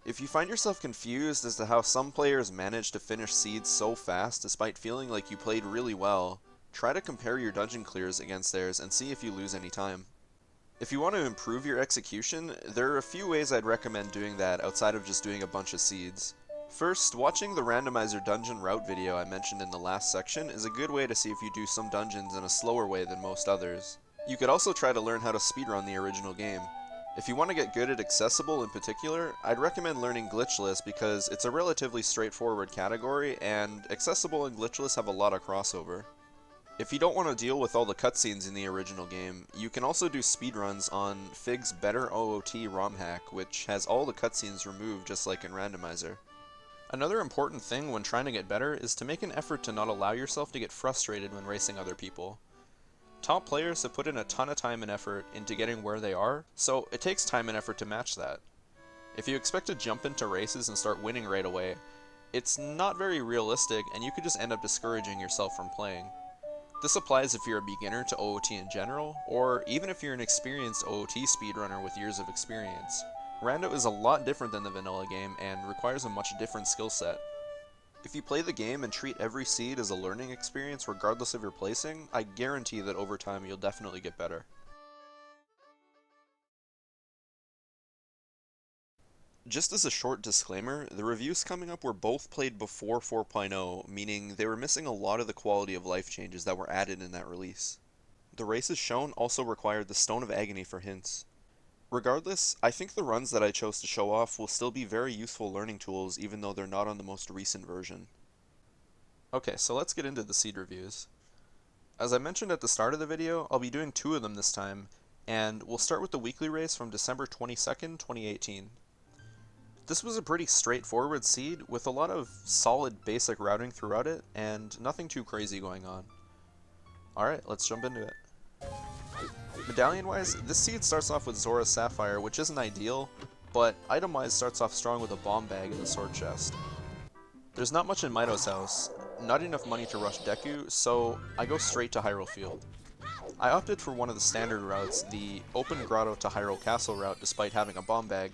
If you find yourself confused as to how some players manage to finish seeds so fast despite feeling like you played really well, try to compare your dungeon clears against theirs and see if you lose any time. If you want to improve your execution, there are a few ways I'd recommend doing that outside of just doing a bunch of seeds. First, watching the Randomizer dungeon route video I mentioned in the last section is a good way to see if you do some dungeons in a slower way than most others. You could also try to learn how to speedrun the original game. If you want to get good at accessible in particular, I'd recommend learning glitchless because it's a relatively straightforward category and accessible and glitchless have a lot of crossover. If you don't want to deal with all the cutscenes in the original game, you can also do speedruns on Fig's Better OOT ROM hack, which has all the cutscenes removed just like in Randomizer. Another important thing when trying to get better is to make an effort to not allow yourself to get frustrated when racing other people. Top players have put in a ton of time and effort into getting where they are, so it takes time and effort to match that. If you expect to jump into races and start winning right away, it's not very realistic and you could just end up discouraging yourself from playing. This applies if you're a beginner to OOT in general, or even if you're an experienced OOT speedrunner with years of experience. Rando is a lot different than the vanilla game and requires a much different skill set. If you play the game and treat every seed as a learning experience regardless of your placing, I guarantee that over time you'll definitely get better. Just as a short disclaimer, the reviews coming up were both played before 4.0, meaning they were missing a lot of the quality of life changes that were added in that release. The races shown also required the Stone of Agony for hints. Regardless, I think the runs that I chose to show off will still be very useful learning tools even though they're not on the most recent version. Okay, so let's get into the seed reviews. As I mentioned at the start of the video, I'll be doing 2 of them this time, and we'll start with the weekly race from December 22nd, 2018. This was a pretty straightforward seed with a lot of solid basic routing throughout it, and nothing too crazy going on. Alright, let's jump into it. Medallion-wise, this seed starts off with Zora's Sapphire, which isn't ideal, but item-wise starts off strong with a bomb bag in the sword chest. There's not much in Mito's house, not enough money to rush Deku, so I go straight to Hyrule Field. I opted for one of the standard routes, the Open Grotto to Hyrule Castle route despite having a bomb bag,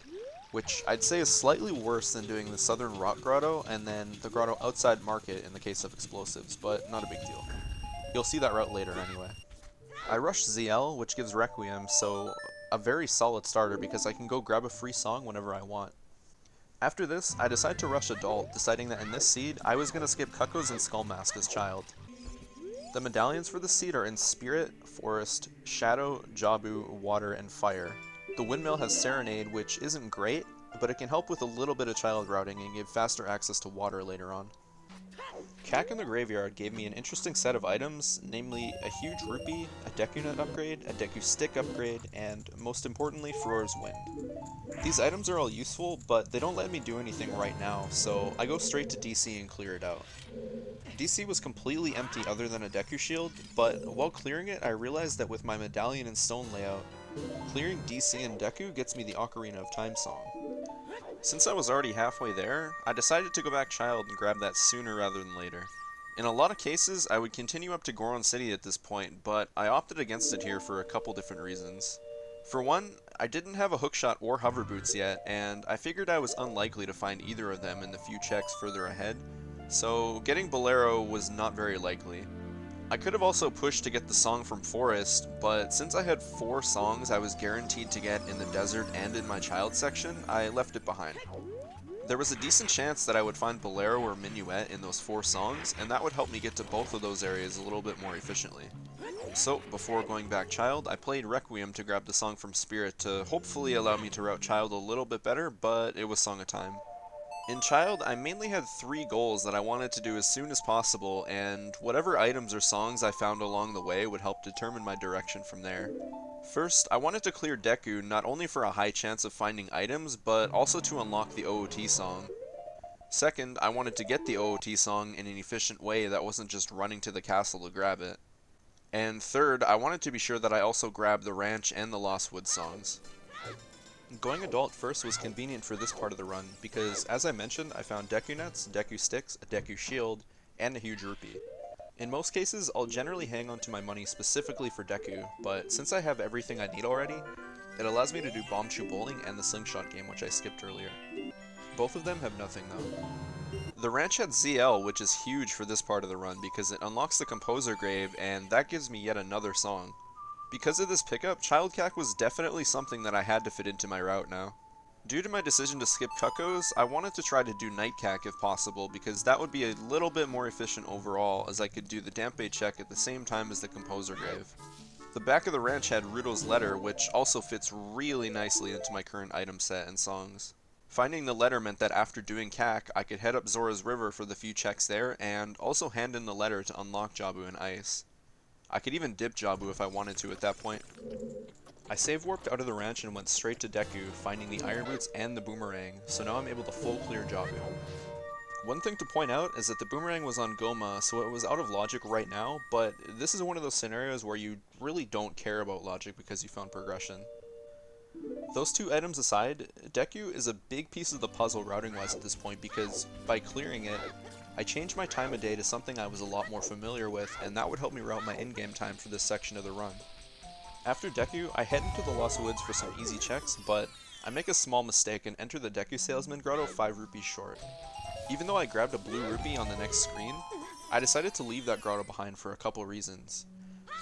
which I'd say is slightly worse than doing the Southern Rock Grotto and then the Grotto outside Market in the case of explosives, but not a big deal. You'll see that route later anyway. I rush ZL, which gives Requiem, so a very solid starter because I can go grab a free song whenever I want. After this, I decide to rush Adult, deciding that in this seed, I was going to skip Cuckoos and Skullmask as child. The medallions for this seed are in Spirit, Forest, Shadow, Jabu, Water, and Fire. The Windmill has Serenade, which isn't great, but it can help with a little bit of child routing and give faster access to water later on. Cack in the Graveyard gave me an interesting set of items, namely a huge rupee, a Deku Nut upgrade, a Deku Stick upgrade, and most importantly, Furor's Wind. These items are all useful, but they don't let me do anything right now, so I go straight to DC and clear it out. DC was completely empty other than a Deku Shield, but while clearing it I realized that with my medallion and stone layout, clearing DC and Deku gets me the Ocarina of Time song. Since I was already halfway there, I decided to go back child and grab that sooner rather than later. In a lot of cases, I would continue up to Goron City at this point, but I opted against it here for a couple different reasons. For one, I didn't have a hookshot or hover boots yet, and I figured I was unlikely to find either of them in the few checks further ahead, so getting Bolero was not very likely. I could have also pushed to get the song from Forest, but since I had 4 songs I was guaranteed to get in the desert and in my child section, I left it behind. There was a decent chance that I would find Bolero or Minuet in those 4 songs, and that would help me get to both of those areas a little bit more efficiently. So, before going back child, I played Requiem to grab the song from Spirit to hopefully allow me to route child a little bit better, but it was Song of Time. In Child, I mainly had 3 goals that I wanted to do as soon as possible, and whatever items or songs I found along the way would help determine my direction from there. First, I wanted to clear Deku not only for a high chance of finding items, but also to unlock the OOT song. Second, I wanted to get the OOT song in an efficient way that wasn't just running to the castle to grab it. And third, I wanted to be sure that I also grabbed the Ranch and the Lost Woods songs. Going adult first was convenient for this part of the run, because as I mentioned, I found Deku Nuts, Deku Sticks, a Deku Shield, and a huge rupee. In most cases, I'll generally hang on to my money specifically for Deku, but since I have everything I need already, it allows me to do Bomb Chew Bowling and the Slingshot game, which I skipped earlier. Both of them have nothing though. The ranch had ZL, which is huge for this part of the run because it unlocks the Composer Grave, and that gives me yet another song. Because of this pickup, Child Cack was definitely something that I had to fit into my route now. Due to my decision to skip Cuckoos, I wanted to try to do Night Cack if possible, because that would be a little bit more efficient overall, as I could do the Dampe check at the same time as the Composer Grave. The back of the ranch had Ruto's letter, which also fits really nicely into my current item set and songs. Finding the letter meant that after doing Cack, I could head up Zora's River for the few checks there, and also hand in the letter to unlock Jabu and Ice. I could even dip Jabu if I wanted to at that point. I save warped out of the ranch and went straight to Deku, finding the Iron Boots and the Boomerang, so now I'm able to full clear Jabu. One thing to point out is that the Boomerang was on Goma, so it was out of logic right now, but this is one of those scenarios where you really don't care about logic because you found progression. Those two items aside, Deku is a big piece of the puzzle routing-wise at this point because, by clearing it, I changed my time of day to something I was a lot more familiar with, and that would help me route my in-game time for this section of the run. After Deku, I head into the Lost Woods for some easy checks, but I make a small mistake and enter the Deku Salesman Grotto 5 rupees short. Even though I grabbed a blue rupee on the next screen, I decided to leave that grotto behind for a couple reasons.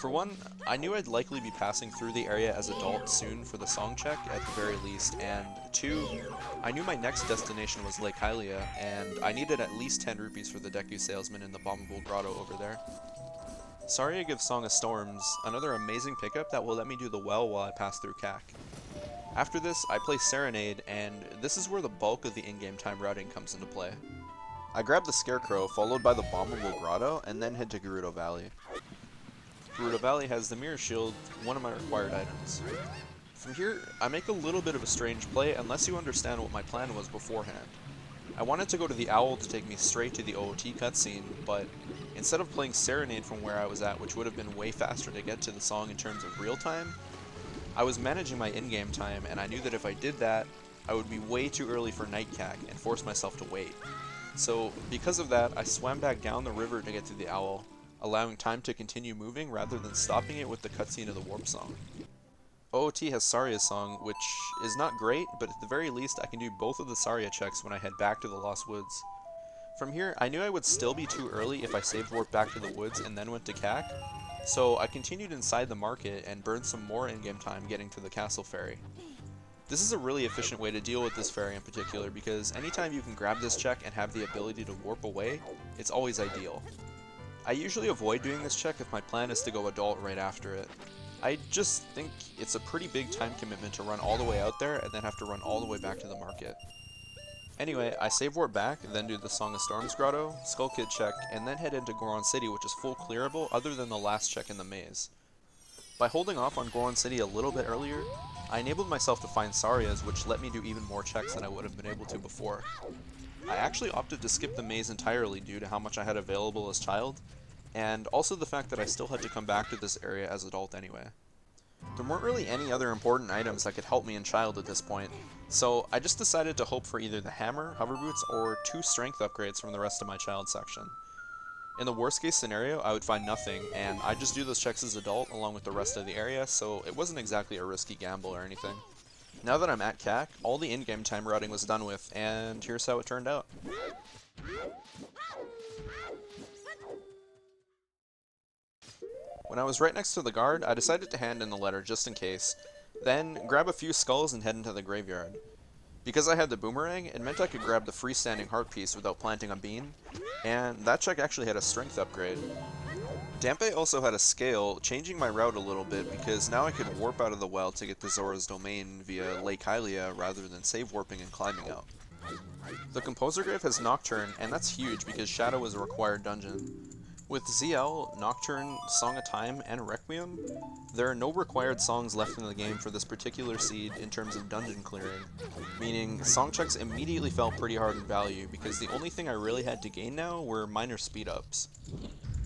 For one, I knew I'd likely be passing through the area as adult soon for the song check at the very least, and two, I knew my next destination was Lake Hylia, and I needed at least 10 rupees for the Deku Salesman in the Bombable Grotto over there. Saria gives Song of Storms, another amazing pickup that will let me do the well while I pass through Cack. After this, I play Serenade, and this is where the bulk of the in-game time routing comes into play. I grab the Scarecrow, followed by the Bombable Grotto, and then head to Gerudo Valley. Gerudo Valley has the Mirror Shield, one of my required items. From here, I make a little bit of a strange play unless you understand what my plan was beforehand. I wanted to go to the Owl to take me straight to the OoT cutscene, but instead of playing Serenade from where I was at, which would have been way faster to get to the song in terms of real time, I was managing my in-game time, and I knew that if I did that, I would be way too early for Night Cack and force myself to wait. So, because of that, I swam back down the river to get to the Owl, allowing time to continue moving rather than stopping it with the cutscene of the Warp Song. OoT has Saria's song, which is not great, but at the very least I can do both of the Saria checks when I head back to the Lost Woods. From here, I knew I would still be too early if I saved warp back to the woods and then went to Cack, so I continued inside the market and burned some more in-game time getting to the Castle Ferry. This is a really efficient way to deal with this ferry in particular because anytime you can grab this check and have the ability to warp away, it's always ideal. I usually avoid doing this check if my plan is to go adult right after it. I just think it's a pretty big time commitment to run all the way out there and then have to run all the way back to the market. Anyway, I save warp back, then do the Song of Storms Grotto, Skull Kid check, and then head into Goron City, which is full clearable other than the last check in the maze. By holding off on Goron City a little bit earlier, I enabled myself to find Saria's, which let me do even more checks than I would have been able to before. I actually opted to skip the maze entirely due to how much I had available as child, and also the fact that I still had to come back to this area as adult anyway. There weren't really any other important items that could help me in child at this point, so I just decided to hope for either the hammer, hover boots, or 2 strength upgrades from the rest of my child section. In the worst case scenario, I would find nothing, and I'd just do those checks as adult along with the rest of the area, so it wasn't exactly a risky gamble or anything. Now that I'm at CAC, all the in-game time routing was done with, and here's how it turned out. When I was right next to the guard, I decided to hand in the letter just in case, then grab a few skulls and head into the graveyard. Because I had the boomerang, it meant I could grab the freestanding heart piece without planting a bean, and that check actually had a strength upgrade. Dampe also had a scale, changing my route a little bit because now I could warp out of the well to get to Zora's domain via Lake Hylia rather than save warping and climbing out. The Composer Grave has Nocturne, and that's huge because Shadow is a required dungeon. With ZL, Nocturne, Song of Time, and Requiem, there are no required songs left in the game for this particular seed in terms of dungeon clearing, meaning song checks immediately fell pretty hard in value because the only thing I really had to gain now were minor speed-ups.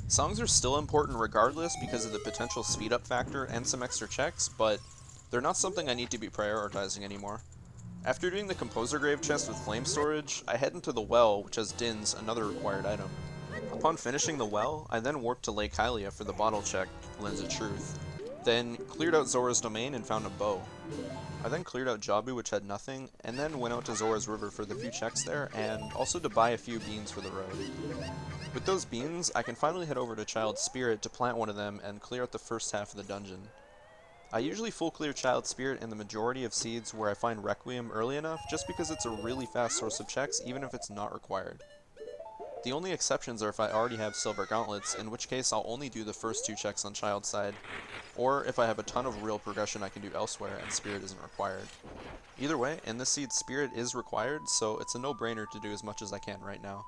Songs are still important regardless because of the potential speed-up factor and some extra checks, but They're not something I need to be prioritizing anymore. After doing the Composer Grave chest with flame storage, I head into the well, which has Dins, another required item. Upon finishing the well, I then warped to Lake Hylia for the bottle check, Lens of Truth, then cleared out Zora's domain and found a bow. I then cleared out Jabu, which had nothing, and then went out to Zora's River for the few checks there, and also to buy a few beans for the road. With those beans, I can finally head over to Child Spirit to plant one of them and clear out the first half of the dungeon. I usually full clear Child Spirit in the majority of seeds where I find Requiem early enough, just because it's a really fast source of checks even if it's not required. The only exceptions are if I already have Silver Gauntlets, in which case I'll only do the first 2 checks on Child's side, or if I have a ton of real progression I can do elsewhere and Spirit isn't required. Either way, in this seed Spirit is required, so it's a no-brainer to do as much as I can right now.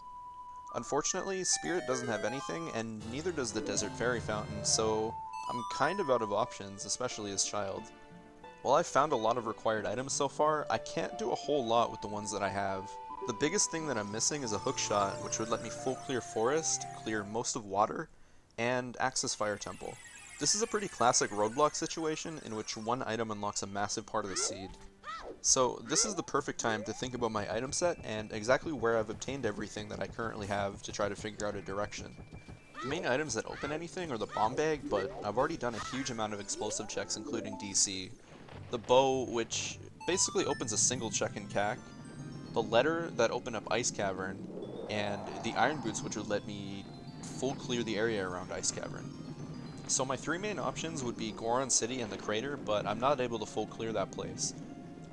Unfortunately, Spirit doesn't have anything, and neither does the Desert Fairy Fountain, so I'm kind of out of options, especially as Child. While I've found a lot of required items so far, I can't do a whole lot with the ones that I have. The biggest thing that I'm missing is a hookshot, which would let me full clear Forest, clear most of Water, and access Fire Temple. This is a pretty classic roadblock situation in which one item unlocks a massive part of the seed. So this is the perfect time to think about my item set and exactly where I've obtained everything that I currently have to try to figure out a direction. The main items that open anything are the bomb bag, but I've already done a huge amount of explosive checks including DC, the bow, which basically opens a single check in CAC, the letter that opened up Ice Cavern, and the iron boots, which would let me full clear the area around Ice Cavern. So my 3 main options would be Goron City and the Crater, but I'm not able to full clear that place.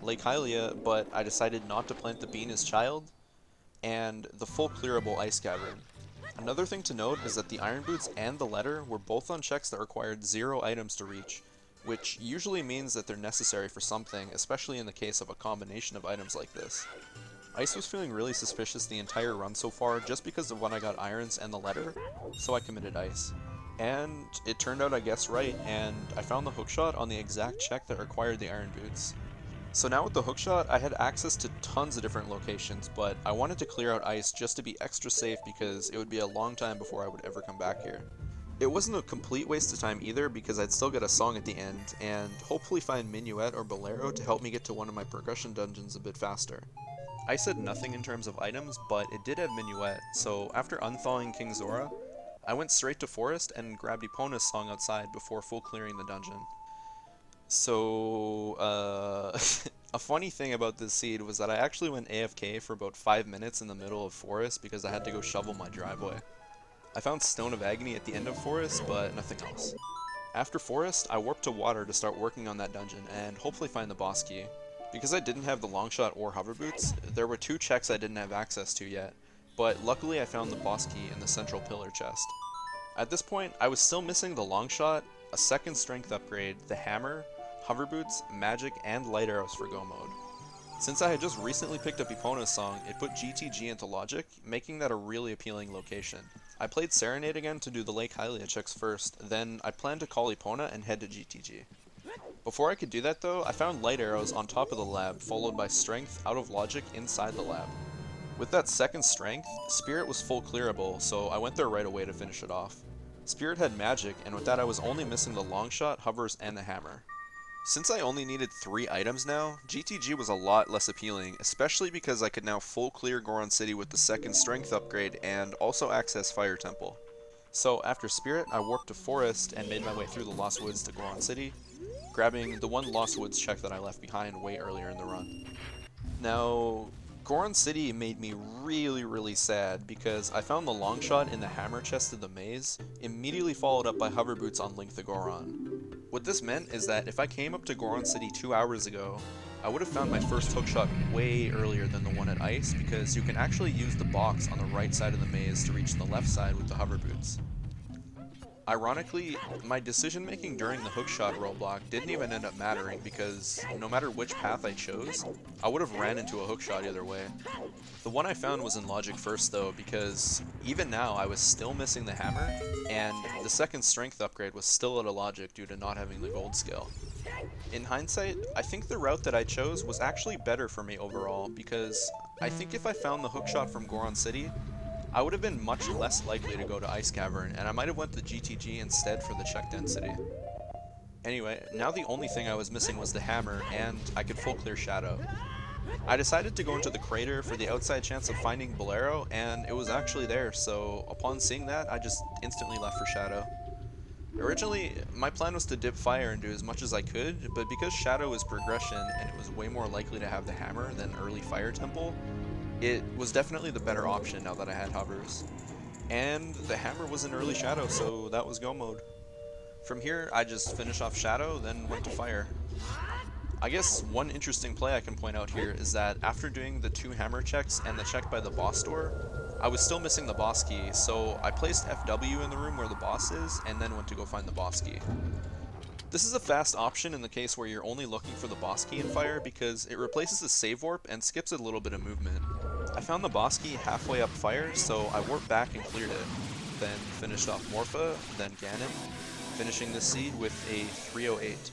Lake Hylia, but I decided not to plant the bean as Child, and the full clearable Ice Cavern. Another thing to note is that the iron boots and the letter were both on checks that required 0 items to reach, which usually means that they're necessary for something, especially in the case of a combination of items like this. Ice was feeling really suspicious the entire run so far just because of when I got irons and the letter, so I committed Ice. And it turned out I guessed right, and I found the hookshot on the exact check that required the iron boots. So now with the hookshot, I had access to tons of different locations, but I wanted to clear out Ice just to be extra safe because it would be a long time before I would ever come back here. It wasn't a complete waste of time either because I'd still get a song at the end, and hopefully find Minuet or Bolero to help me get to one of my progression dungeons a bit faster. I said nothing in terms of items, but it did have Minuet, so after unthawing King Zora, I went straight to Forest and grabbed Epona's song outside before full clearing the dungeon. So, a funny thing about this seed was that I actually went AFK for about 5 minutes in the middle of Forest because I had to go shovel my driveway. I found Stone of Agony at the end of Forest, but nothing else. After Forest, I warped to Water to start working on that dungeon and hopefully find the boss key. Because I didn't have the Longshot or Hover Boots, there were 2 checks I didn't have access to yet, but luckily I found the boss key in the central pillar chest. At this point, I was still missing the Longshot, a second strength upgrade, the hammer, Hover Boots, magic, and light arrows for go mode. Since I had just recently picked up Epona's song, it put GTG into logic, making that a really appealing location. I played Serenade again to do the Lake Hylia checks first, then I planned to call Epona and head to GTG. Before I could do that though, I found light arrows on top of the lab, followed by strength out of logic inside the lab. With that second strength, Spirit was full clearable, so I went there right away to finish it off. Spirit had magic, and with that I was only missing the Longshot, Hovers, and the hammer. Since I only needed 3 items now, GTG was a lot less appealing, especially because I could now full clear Goron City with the second strength upgrade and also access Fire Temple. So after Spirit, I warped to Forest and made my way through the Lost Woods to Goron City, grabbing the one Lost Woods check that I left behind way earlier in the run. Now, Goron City made me really sad because I found the Longshot in the hammer chest of the maze, immediately followed up by Hover Boots on Link the Goron. What this meant is that if I came up to Goron City 2 hours ago, I would have found my first hookshot way earlier than the one at Ice because you can actually use the box on the right side of the maze to reach the left side with the Hover Boots. Ironically, my decision making during the hookshot roadblock didn't even end up mattering because no matter which path I chose, I would have ran into a hookshot either way. The one I found was in logic first though because even now I was still missing the hammer and the second strength upgrade was still out of logic due to not having the gold skill. In hindsight, I think the route that I chose was actually better for me overall because I think if I found the hookshot from Goron City, I would have been much less likely to go to Ice Cavern, and I might have went to GTG instead for the check density. Anyway, now the only thing I was missing was the hammer, and I could full clear Shadow. I decided to go into the crater for the outside chance of finding Bolero, and it was actually there, so upon seeing that, I just instantly left for Shadow. Originally, my plan was to dip fire and do as much as I could, but because Shadow is progression and it was way more likely to have the hammer than early Fire Temple, it was definitely the better option now that I had hovers. And the hammer was in early Shadow, so that was go mode. From here, I just finished off Shadow, then went to Fire. I guess one interesting play I can point out here is that after doing the 2 hammer checks and the check by the boss door, I was still missing the boss key, so I placed FW in the room where the boss is, and then went to go find the boss key. This is a fast option in the case where you're only looking for the boss key in Fire because it replaces the save warp and skips a little bit of movement. I found the boss key halfway up Fire, so I warped back and cleared it. Then finished off Morpha, then Ganon, finishing this seed with a 308.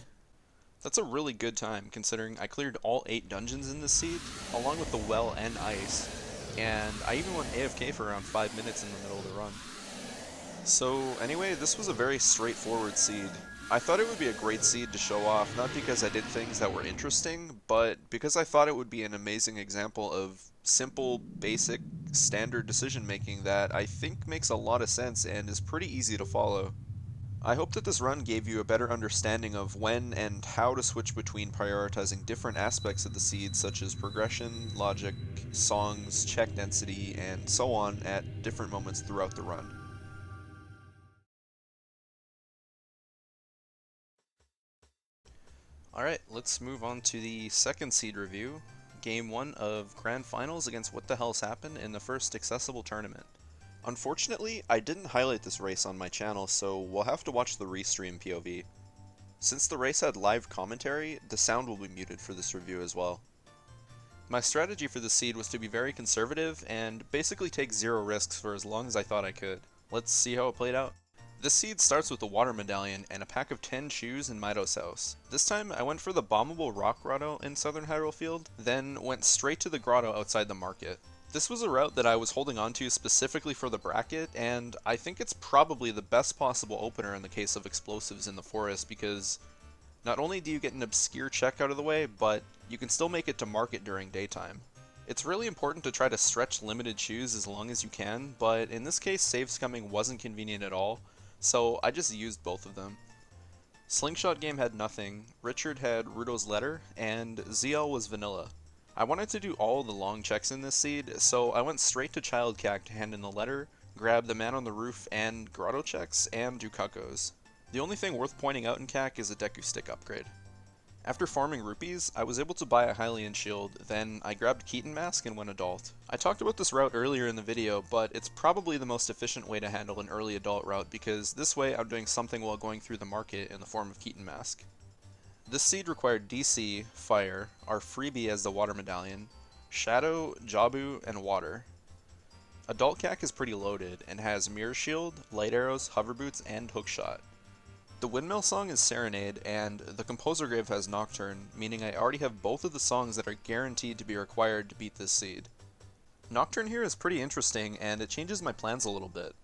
That's a really good time, considering I cleared all 8 dungeons in this seed, along with the well and ice, and I even went AFK for around 5 minutes in the middle of the run. So anyway, this was a very straightforward seed. I thought it would be a great seed to show off, not because I did things that were interesting, but because I thought it would be an amazing example of simple, basic, standard decision making that I think makes a lot of sense and is pretty easy to follow. I hope that this run gave you a better understanding of when and how to switch between prioritizing different aspects of the seed, such as progression, logic, songs, check density, and so on at different moments throughout the run. Alright, let's move on to the second seed review, Game 1 of Grand Finals against What the Hell's Happened in the first accessible tournament. Unfortunately, I didn't highlight this race on my channel, so we'll have to watch the restream POV. Since the race had live commentary, the sound will be muted for this review as well. My strategy for the seed was to be very conservative and basically take 0 risks for as long as I thought I could. Let's see how it played out. This seed starts with a water medallion and a pack of 10 shoes in Mido's house. This time I went for the bombable rock grotto in Southern Hyrule Field, then went straight to the grotto outside the market. This was a route that I was holding on to specifically for the bracket, and I think it's probably the best possible opener in the case of explosives in the forest because not only do you get an obscure check out of the way, but you can still make it to market during daytime. It's really important to try to stretch limited shoes as long as you can, but in this case save scumming wasn't convenient at all, so I just used both of them. Slingshot Game had nothing, Richard had Rudo's letter, and ZL was vanilla. I wanted to do all the long checks in this seed, so I went straight to Child Cack to hand in the letter, grab the man on the roof and grotto checks, and do Cuckos. The only thing worth pointing out in Cack is a Deku Stick upgrade. After farming rupees, I was able to buy a Hylian shield, then I grabbed Keaton Mask and went adult. I talked about this route earlier in the video, but it's probably the most efficient way to handle an early adult route because this way I'm doing something while going through the market in the form of Keaton Mask. This seed required DC, Fire, our freebie as the Water Medallion, Shadow, Jabu, and Water. Adult Cack is pretty loaded and has Mirror Shield, Light Arrows, Hover Boots, and Hookshot. The Windmill song is Serenade, and the Composer Grave has Nocturne, meaning I already have both of the songs that are guaranteed to be required to beat this seed. Nocturne here is pretty interesting, and it changes my plans a little bit.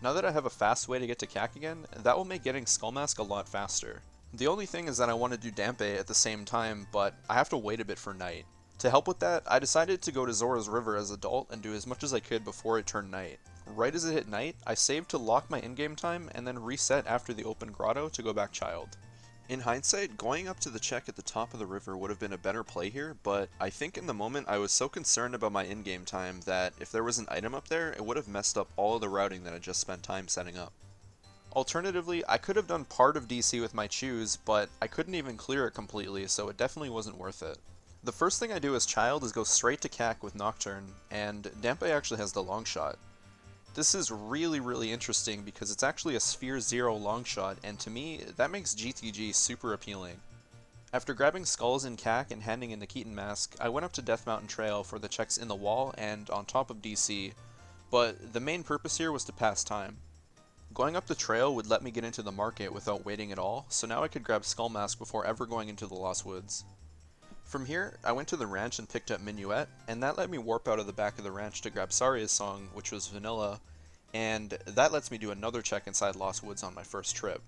Now that I have a fast way to get to Cack again, that will make getting Skull Mask a lot faster. The only thing is that I want to do Dampe at the same time, but I have to wait a bit for night. To help with that, I decided to go to Zora's River as adult and do as much as I could before it turned night. Right as it hit night, I saved to lock my in-game time and then reset after the open grotto to go back child. In hindsight, going up to the check at the top of the river would have been a better play here, but I think in the moment I was so concerned about my in-game time that if there was an item up there, it would have messed up all of the routing that I just spent time setting up. Alternatively, I could have done part of DC with my choose, but I couldn't even clear it completely, so it definitely wasn't worth it. The first thing I do as child is go straight to Cack with Nocturne, and Dampe actually has the long shot. This is really interesting because it's actually a Sphere Zero long shot, and to me, that makes GTG super appealing. After grabbing skulls in Cack and handing in the Keaton Mask, I went up to Death Mountain Trail for the checks in the wall and on top of DC, but the main purpose here was to pass time. Going up the trail would let me get into the market without waiting at all, so now I could grab Skull Mask before ever going into the Lost Woods. From here, I went to the ranch and picked up Minuet, and that let me warp out of the back of the ranch to grab Saria's song, which was vanilla, and that lets me do another check inside Lost Woods on my first trip.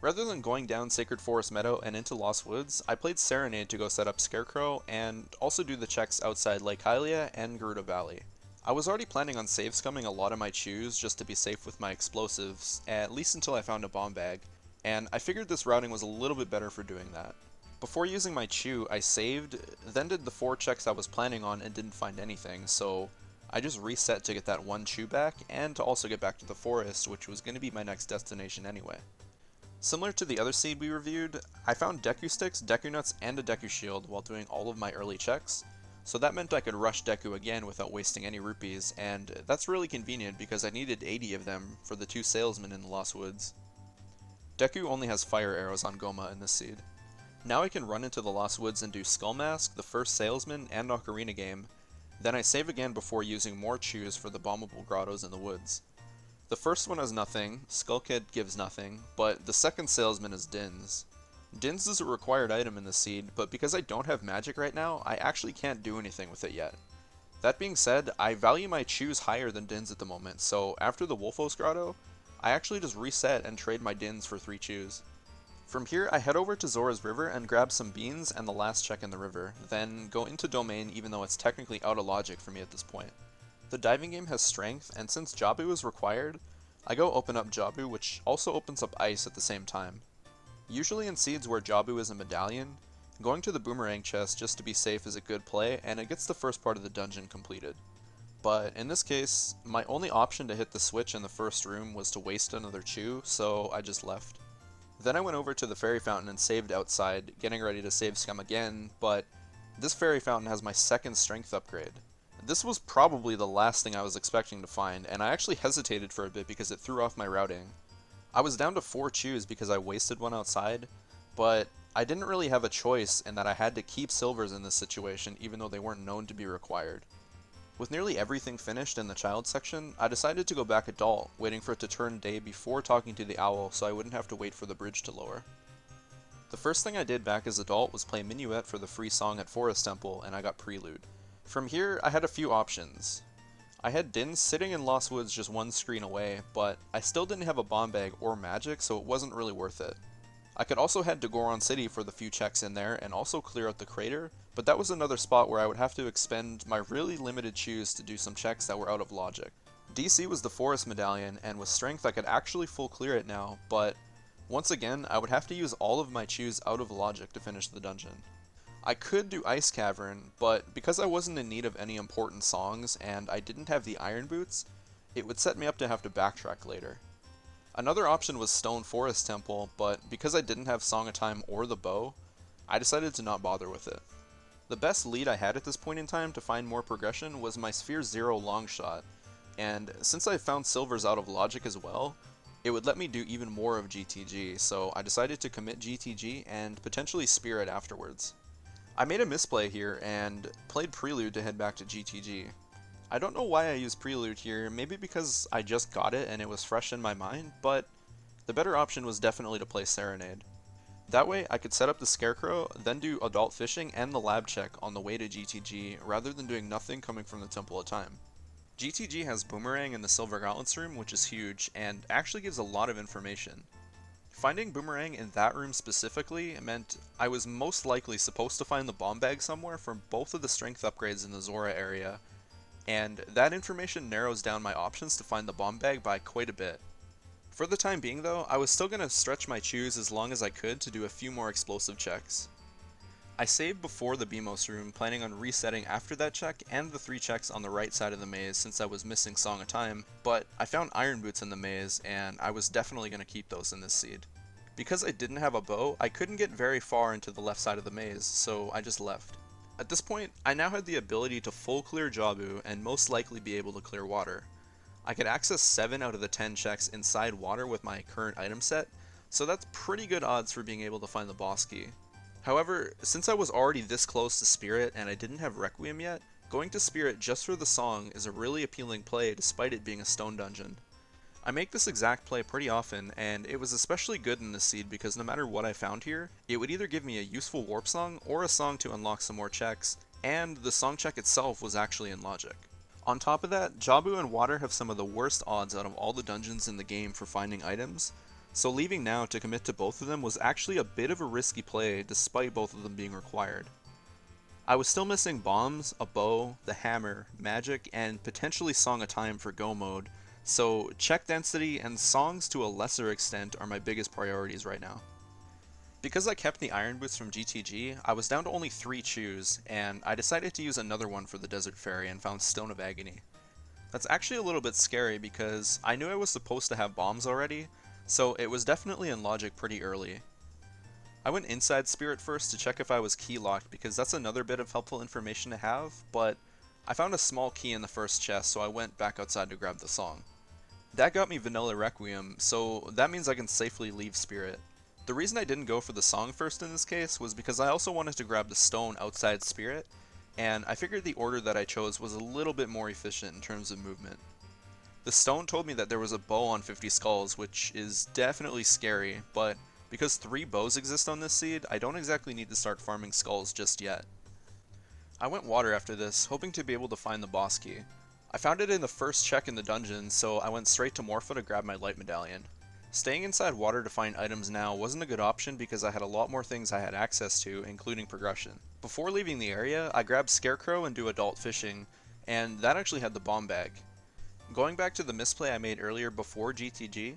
Rather than going down Sacred Forest Meadow and into Lost Woods, I played Serenade to go set up Scarecrow and also do the checks outside Lake Hylia and Gerudo Valley. I was already planning on save scumming a lot of my chews just to be safe with my explosives, at least until I found a bomb bag, and I figured this routing was a little bit better for doing that. Before using my chew, I saved, then did the 4 checks I was planning on and didn't find anything, so I just reset to get that 1 chew back and to also get back to the forest, which was going to be my next destination anyway. Similar to the other seed we reviewed, I found Deku Sticks, Deku Nuts, and a Deku Shield while doing all of my early checks, so that meant I could rush Deku again without wasting any rupees, and that's really convenient because I needed 80 of them for the 2 salesmen in the Lost Woods. Deku only has fire arrows on Goma in this seed. Now I can run into the Lost Woods and do Skull Mask, the first salesman, and Ocarina game, then I save again before using more chews for the bombable grottos in the woods. The first one has nothing, Skull Kid gives nothing, but the second salesman is Dins. Dins is a required item in the seed, but because I don't have magic right now, I actually can't do anything with it yet. That being said, I value my chews higher than Dins at the moment, so after the Wolfos Grotto, I actually just reset and trade my Dins for 3 chews. From here, I head over to Zora's River and grab some beans and the last check in the river, then go into Domain even though it's technically out of logic for me at this point. The diving game has strength, and since Jabu is required, I go open up Jabu, which also opens up ice at the same time. Usually in seeds where Jabu is a medallion, going to the boomerang chest just to be safe is a good play, and it gets the first part of the dungeon completed. But in this case, my only option to hit the switch in the first room was to waste another chew, so I just left. Then I went over to the fairy fountain and saved outside, getting ready to save scum again, but this fairy fountain has my second strength upgrade. This was probably the last thing I was expecting to find, and I actually hesitated for a bit because it threw off my routing. I was down to 4 chews because I wasted one outside, but I didn't really have a choice in that I had to keep silvers in this situation even though they weren't known to be required. With nearly everything finished in the child section, I decided to go back adult, waiting for it to turn day before talking to the owl so I wouldn't have to wait for the bridge to lower. The first thing I did back as adult was play Minuet for the free song at Forest Temple, and I got Prelude. From here, I had a few options. I had Din sitting in Lost Woods just 1 screen away, but I still didn't have a bomb bag or magic, so it wasn't really worth it. I could also head to Goron City for the few checks in there and also clear out the crater, but that was another spot where I would have to expend my really limited chews to do some checks that were out of logic. DC was the Forest Medallion, and with strength I could actually full clear it now, but once again, I would have to use all of my chews out of logic to finish the dungeon. I could do Ice Cavern, but because I wasn't in need of any important songs and I didn't have the Iron Boots, it would set me up to have to backtrack later. Another option was Stone Forest Temple, but because I didn't have Song of Time or the bow, I decided to not bother with it. The best lead I had at this point in time to find more progression was my Sphere Zero long shot, and since I found silvers out of logic as well, it would let me do even more of GTG, so I decided to commit GTG and potentially Spirit afterwards. I made a misplay here and played Prelude to head back to GTG. I don't know why I used Prelude here, maybe because I just got it and it was fresh in my mind, but the better option was definitely to play Serenade. That way I could set up the Scarecrow, then do Adult Fishing and the lab check on the way to GTG rather than doing nothing coming from the Temple of Time. GTG has Boomerang in the Silver Gauntlets room, which is huge and actually gives a lot of information. Finding Boomerang in that room specifically meant I was most likely supposed to find the bomb bag somewhere from both of the strength upgrades in the Zora area, and that information narrows down my options to find the bomb bag by quite a bit. For the time being though, I was still going to stretch my chews as long as I could to do a few more explosive checks. I saved before the BMOS room, planning on resetting after that check and the 3 checks on the right side of the maze since I was missing Song of Time, but I found Iron Boots in the maze and I was definitely going to keep those in this seed. Because I didn't have a bow, I couldn't get very far into the left side of the maze, so I just left. At this point, I now had the ability to full clear Jabu and most likely be able to clear water. I could access 7 out of the 10 checks inside water with my current item set, so that's pretty good odds for being able to find the boss key. However, since I was already this close to Spirit and I didn't have Requiem yet, going to Spirit just for the song is a really appealing play despite it being a stone dungeon. I make this exact play pretty often, and it was especially good in this seed because no matter what I found here, it would either give me a useful warp song or a song to unlock some more checks, and the song check itself was actually in logic. On top of that, Jabu and water have some of the worst odds out of all the dungeons in the game for finding items, So leaving now to commit to both of them was actually a bit of a risky play despite both of them being required. I was still missing bombs, a bow, the hammer, magic, and potentially Song of Time for go mode, so check density and songs to a lesser extent are my biggest priorities right now. Because I kept the iron boots from GTG, I was down to only 3 chews, and I decided to use another one for the Desert Fairy and found Stone of Agony. That's actually a little bit scary because I knew I was supposed to have bombs already, so it was definitely in logic pretty early. I went inside Spirit first to check if I was key locked because that's another bit of helpful information to have, but I found a small key in the first chest, so I went back outside to grab the song. That got me Vanilla Requiem, so that means I can safely leave Spirit. The reason I didn't go for the song first in this case was because I also wanted to grab the stone outside Spirit, and I figured the order that I chose was a little bit more efficient in terms of movement. The stone told me that there was a bow on 50 skulls, which is definitely scary, but because 3 bows exist on this seed, I don't exactly need to start farming skulls just yet. I went water after this, hoping to be able to find the boss key. I found it in the first check in the dungeon, so I went straight to Morpha to grab my light medallion. Staying inside water to find items now wasn't a good option because I had a lot more things I had access to, including progression. Before leaving the area, I grabbed Scarecrow and do adult fishing, and that actually had the bomb bag. Going back to the misplay I made earlier before GTG,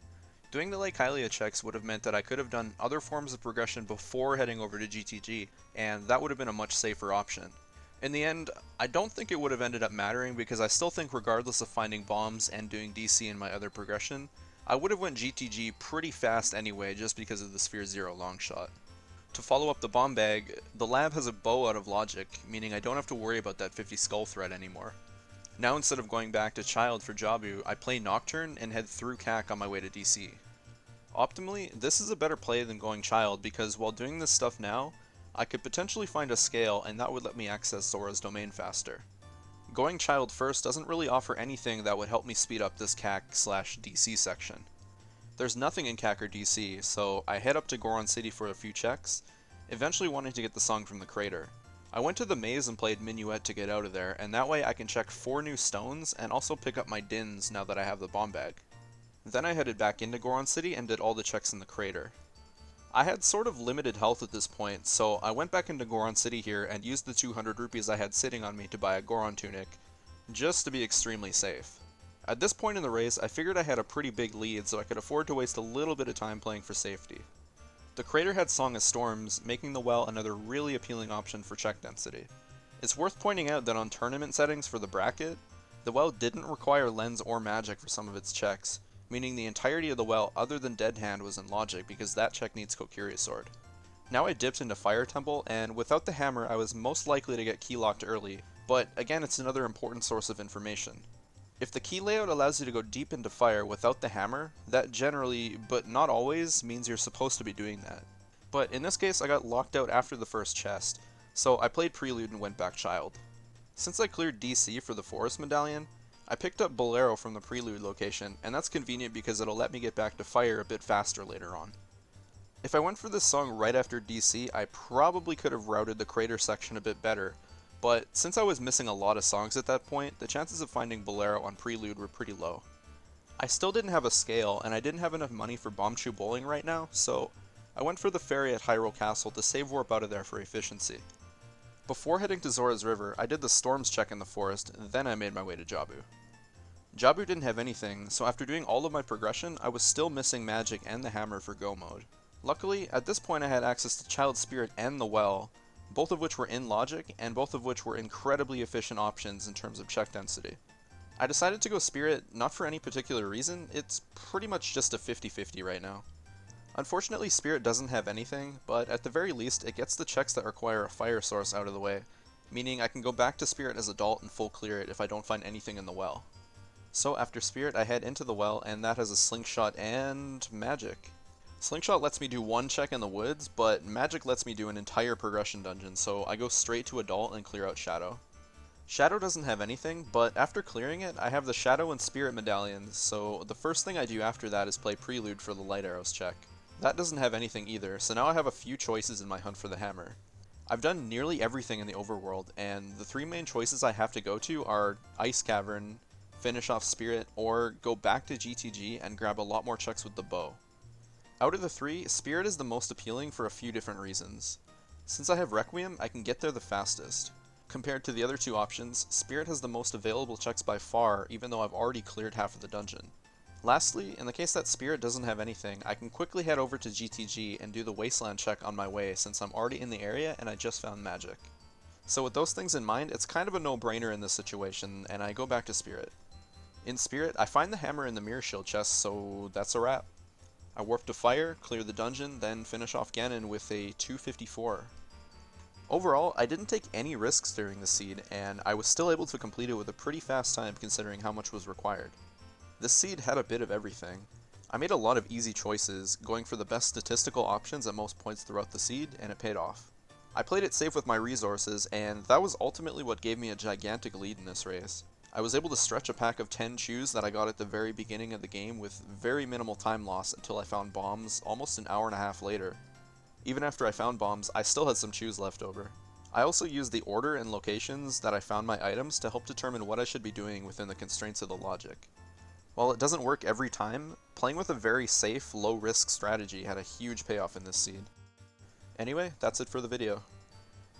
doing the Lake Hylia checks would have meant that I could have done other forms of progression before heading over to GTG, and that would have been a much safer option. In the end, I don't think it would have ended up mattering because I still think regardless of finding bombs and doing DC in my other progression, I would have went GTG pretty fast anyway just because of the Sphere Zero long shot. To follow up the bomb bag, the lab has a bow out of logic, meaning I don't have to worry about that 50 skull threat anymore. Now instead of going back to Child for Jabu, I play Nocturne and head through CAC on my way to DC. Optimally, this is a better play than going Child because while doing this stuff now, I could potentially find a scale and that would let me access Zora's domain faster. Going Child first doesn't really offer anything that would help me speed up this CAC/DC section. There's nothing in CAC or DC, so I head up to Goron City for a few checks, eventually wanting to get the song from the crater. I went to the maze and played Minuet to get out of there, and that way I can check 4 new stones and also pick up my Dins now that I have the bomb bag. Then I headed back into Goron City and did all the checks in the crater. I had sort of limited health at this point, so I went back into Goron City here and used the 200 rupees I had sitting on me to buy a Goron tunic, just to be extremely safe. At this point in the race, I figured I had a pretty big lead, so I could afford to waste a little bit of time playing for safety. The crater had Song of Storms, making the well another really appealing option for check density. It's worth pointing out that on tournament settings for the bracket, the well didn't require lens or magic for some of its checks, meaning the entirety of the well other than Dead Hand was in logic because that check needs Kokiri Sword. Now I dipped into Fire Temple, and without the hammer I was most likely to get key locked early, but again it's another important source of information. If the key layout allows you to go deep into fire without the hammer, that generally, but not always, means you're supposed to be doing that. But in this case I got locked out after the first chest, so I played Prelude and went back Child. Since I cleared DC for the Forest Medallion, I picked up Bolero from the Prelude location, and that's convenient because it'll let me get back to fire a bit faster later on. If I went for this song right after DC, I probably could have routed the crater section a bit better, but since I was missing a lot of songs at that point, the chances of finding Bolero on Prelude were pretty low. I still didn't have a scale, and I didn't have enough money for Bombchu Bowling right now, so I went for the ferry at Hyrule Castle to save warp out of there for efficiency. Before heading to Zora's River, I did the storms check in the forest, then I made my way to Jabu. Jabu didn't have anything, so after doing all of my progression, I was still missing magic and the hammer for go mode. Luckily, at this point I had access to Child Spirit and the well, both of which were in logic, and both of which were incredibly efficient options in terms of check density. I decided to go Spirit, not for any particular reason, it's pretty much just a 50-50 right now. Unfortunately, Spirit doesn't have anything, but at the very least, it gets the checks that require a fire source out of the way, meaning I can go back to Spirit as adult and full clear it if I don't find anything in the well. So after Spirit, I head into the well, and that has a Slingshot and magic. Slingshot lets me do one check in the woods, but magic lets me do an entire progression dungeon, so I go straight to adult and clear out Shadow. Shadow doesn't have anything, but after clearing it, I have the Shadow and Spirit medallions, so the first thing I do after that is play Prelude for the Light Arrows check. That doesn't have anything either, so now I have a few choices in my hunt for the hammer. I've done nearly everything in the overworld, and the 3 main choices I have to go to are Ice Cavern, finish off Spirit, or go back to GTG and grab a lot more checks with the bow. Out of the three, Spirit is the most appealing for a few different reasons. Since I have Requiem, I can get there the fastest. Compared to the other two options, Spirit has the most available checks by far, even though I've already cleared half of the dungeon. Lastly, in the case that Spirit doesn't have anything, I can quickly head over to GTG and do the Wasteland check on my way since I'm already in the area and I just found magic. So with those things in mind, it's kind of a no-brainer in this situation, and I go back to Spirit. In Spirit, I find the hammer in the Mirror Shield chest, so that's a wrap. I warp to Fire, clear the dungeon, then finish off Ganon with a 254. Overall, I didn't take any risks during the seed, and I was still able to complete it with a pretty fast time considering how much was required. This seed had a bit of everything. I made a lot of easy choices, going for the best statistical options at most points throughout the seed, and it paid off. I played it safe with my resources, and that was ultimately what gave me a gigantic lead in this race. I was able to stretch a pack of 10 chews that I got at the very beginning of the game with very minimal time loss until I found bombs almost an hour and a half later. Even after I found bombs, I still had some chews left over. I also used the order and locations that I found my items to help determine what I should be doing within the constraints of the logic. While it doesn't work every time, playing with a very safe, low-risk strategy had a huge payoff in this seed. Anyway, that's it for the video.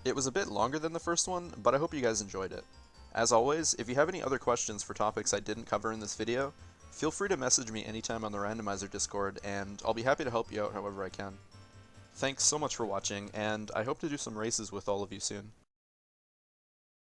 It was a bit longer than the first one, but I hope you guys enjoyed it. As always, if you have any other questions for topics I didn't cover in this video, feel free to message me anytime on the Randomizer Discord, and I'll be happy to help you out however I can. Thanks so much for watching, and I hope to do some races with all of you soon.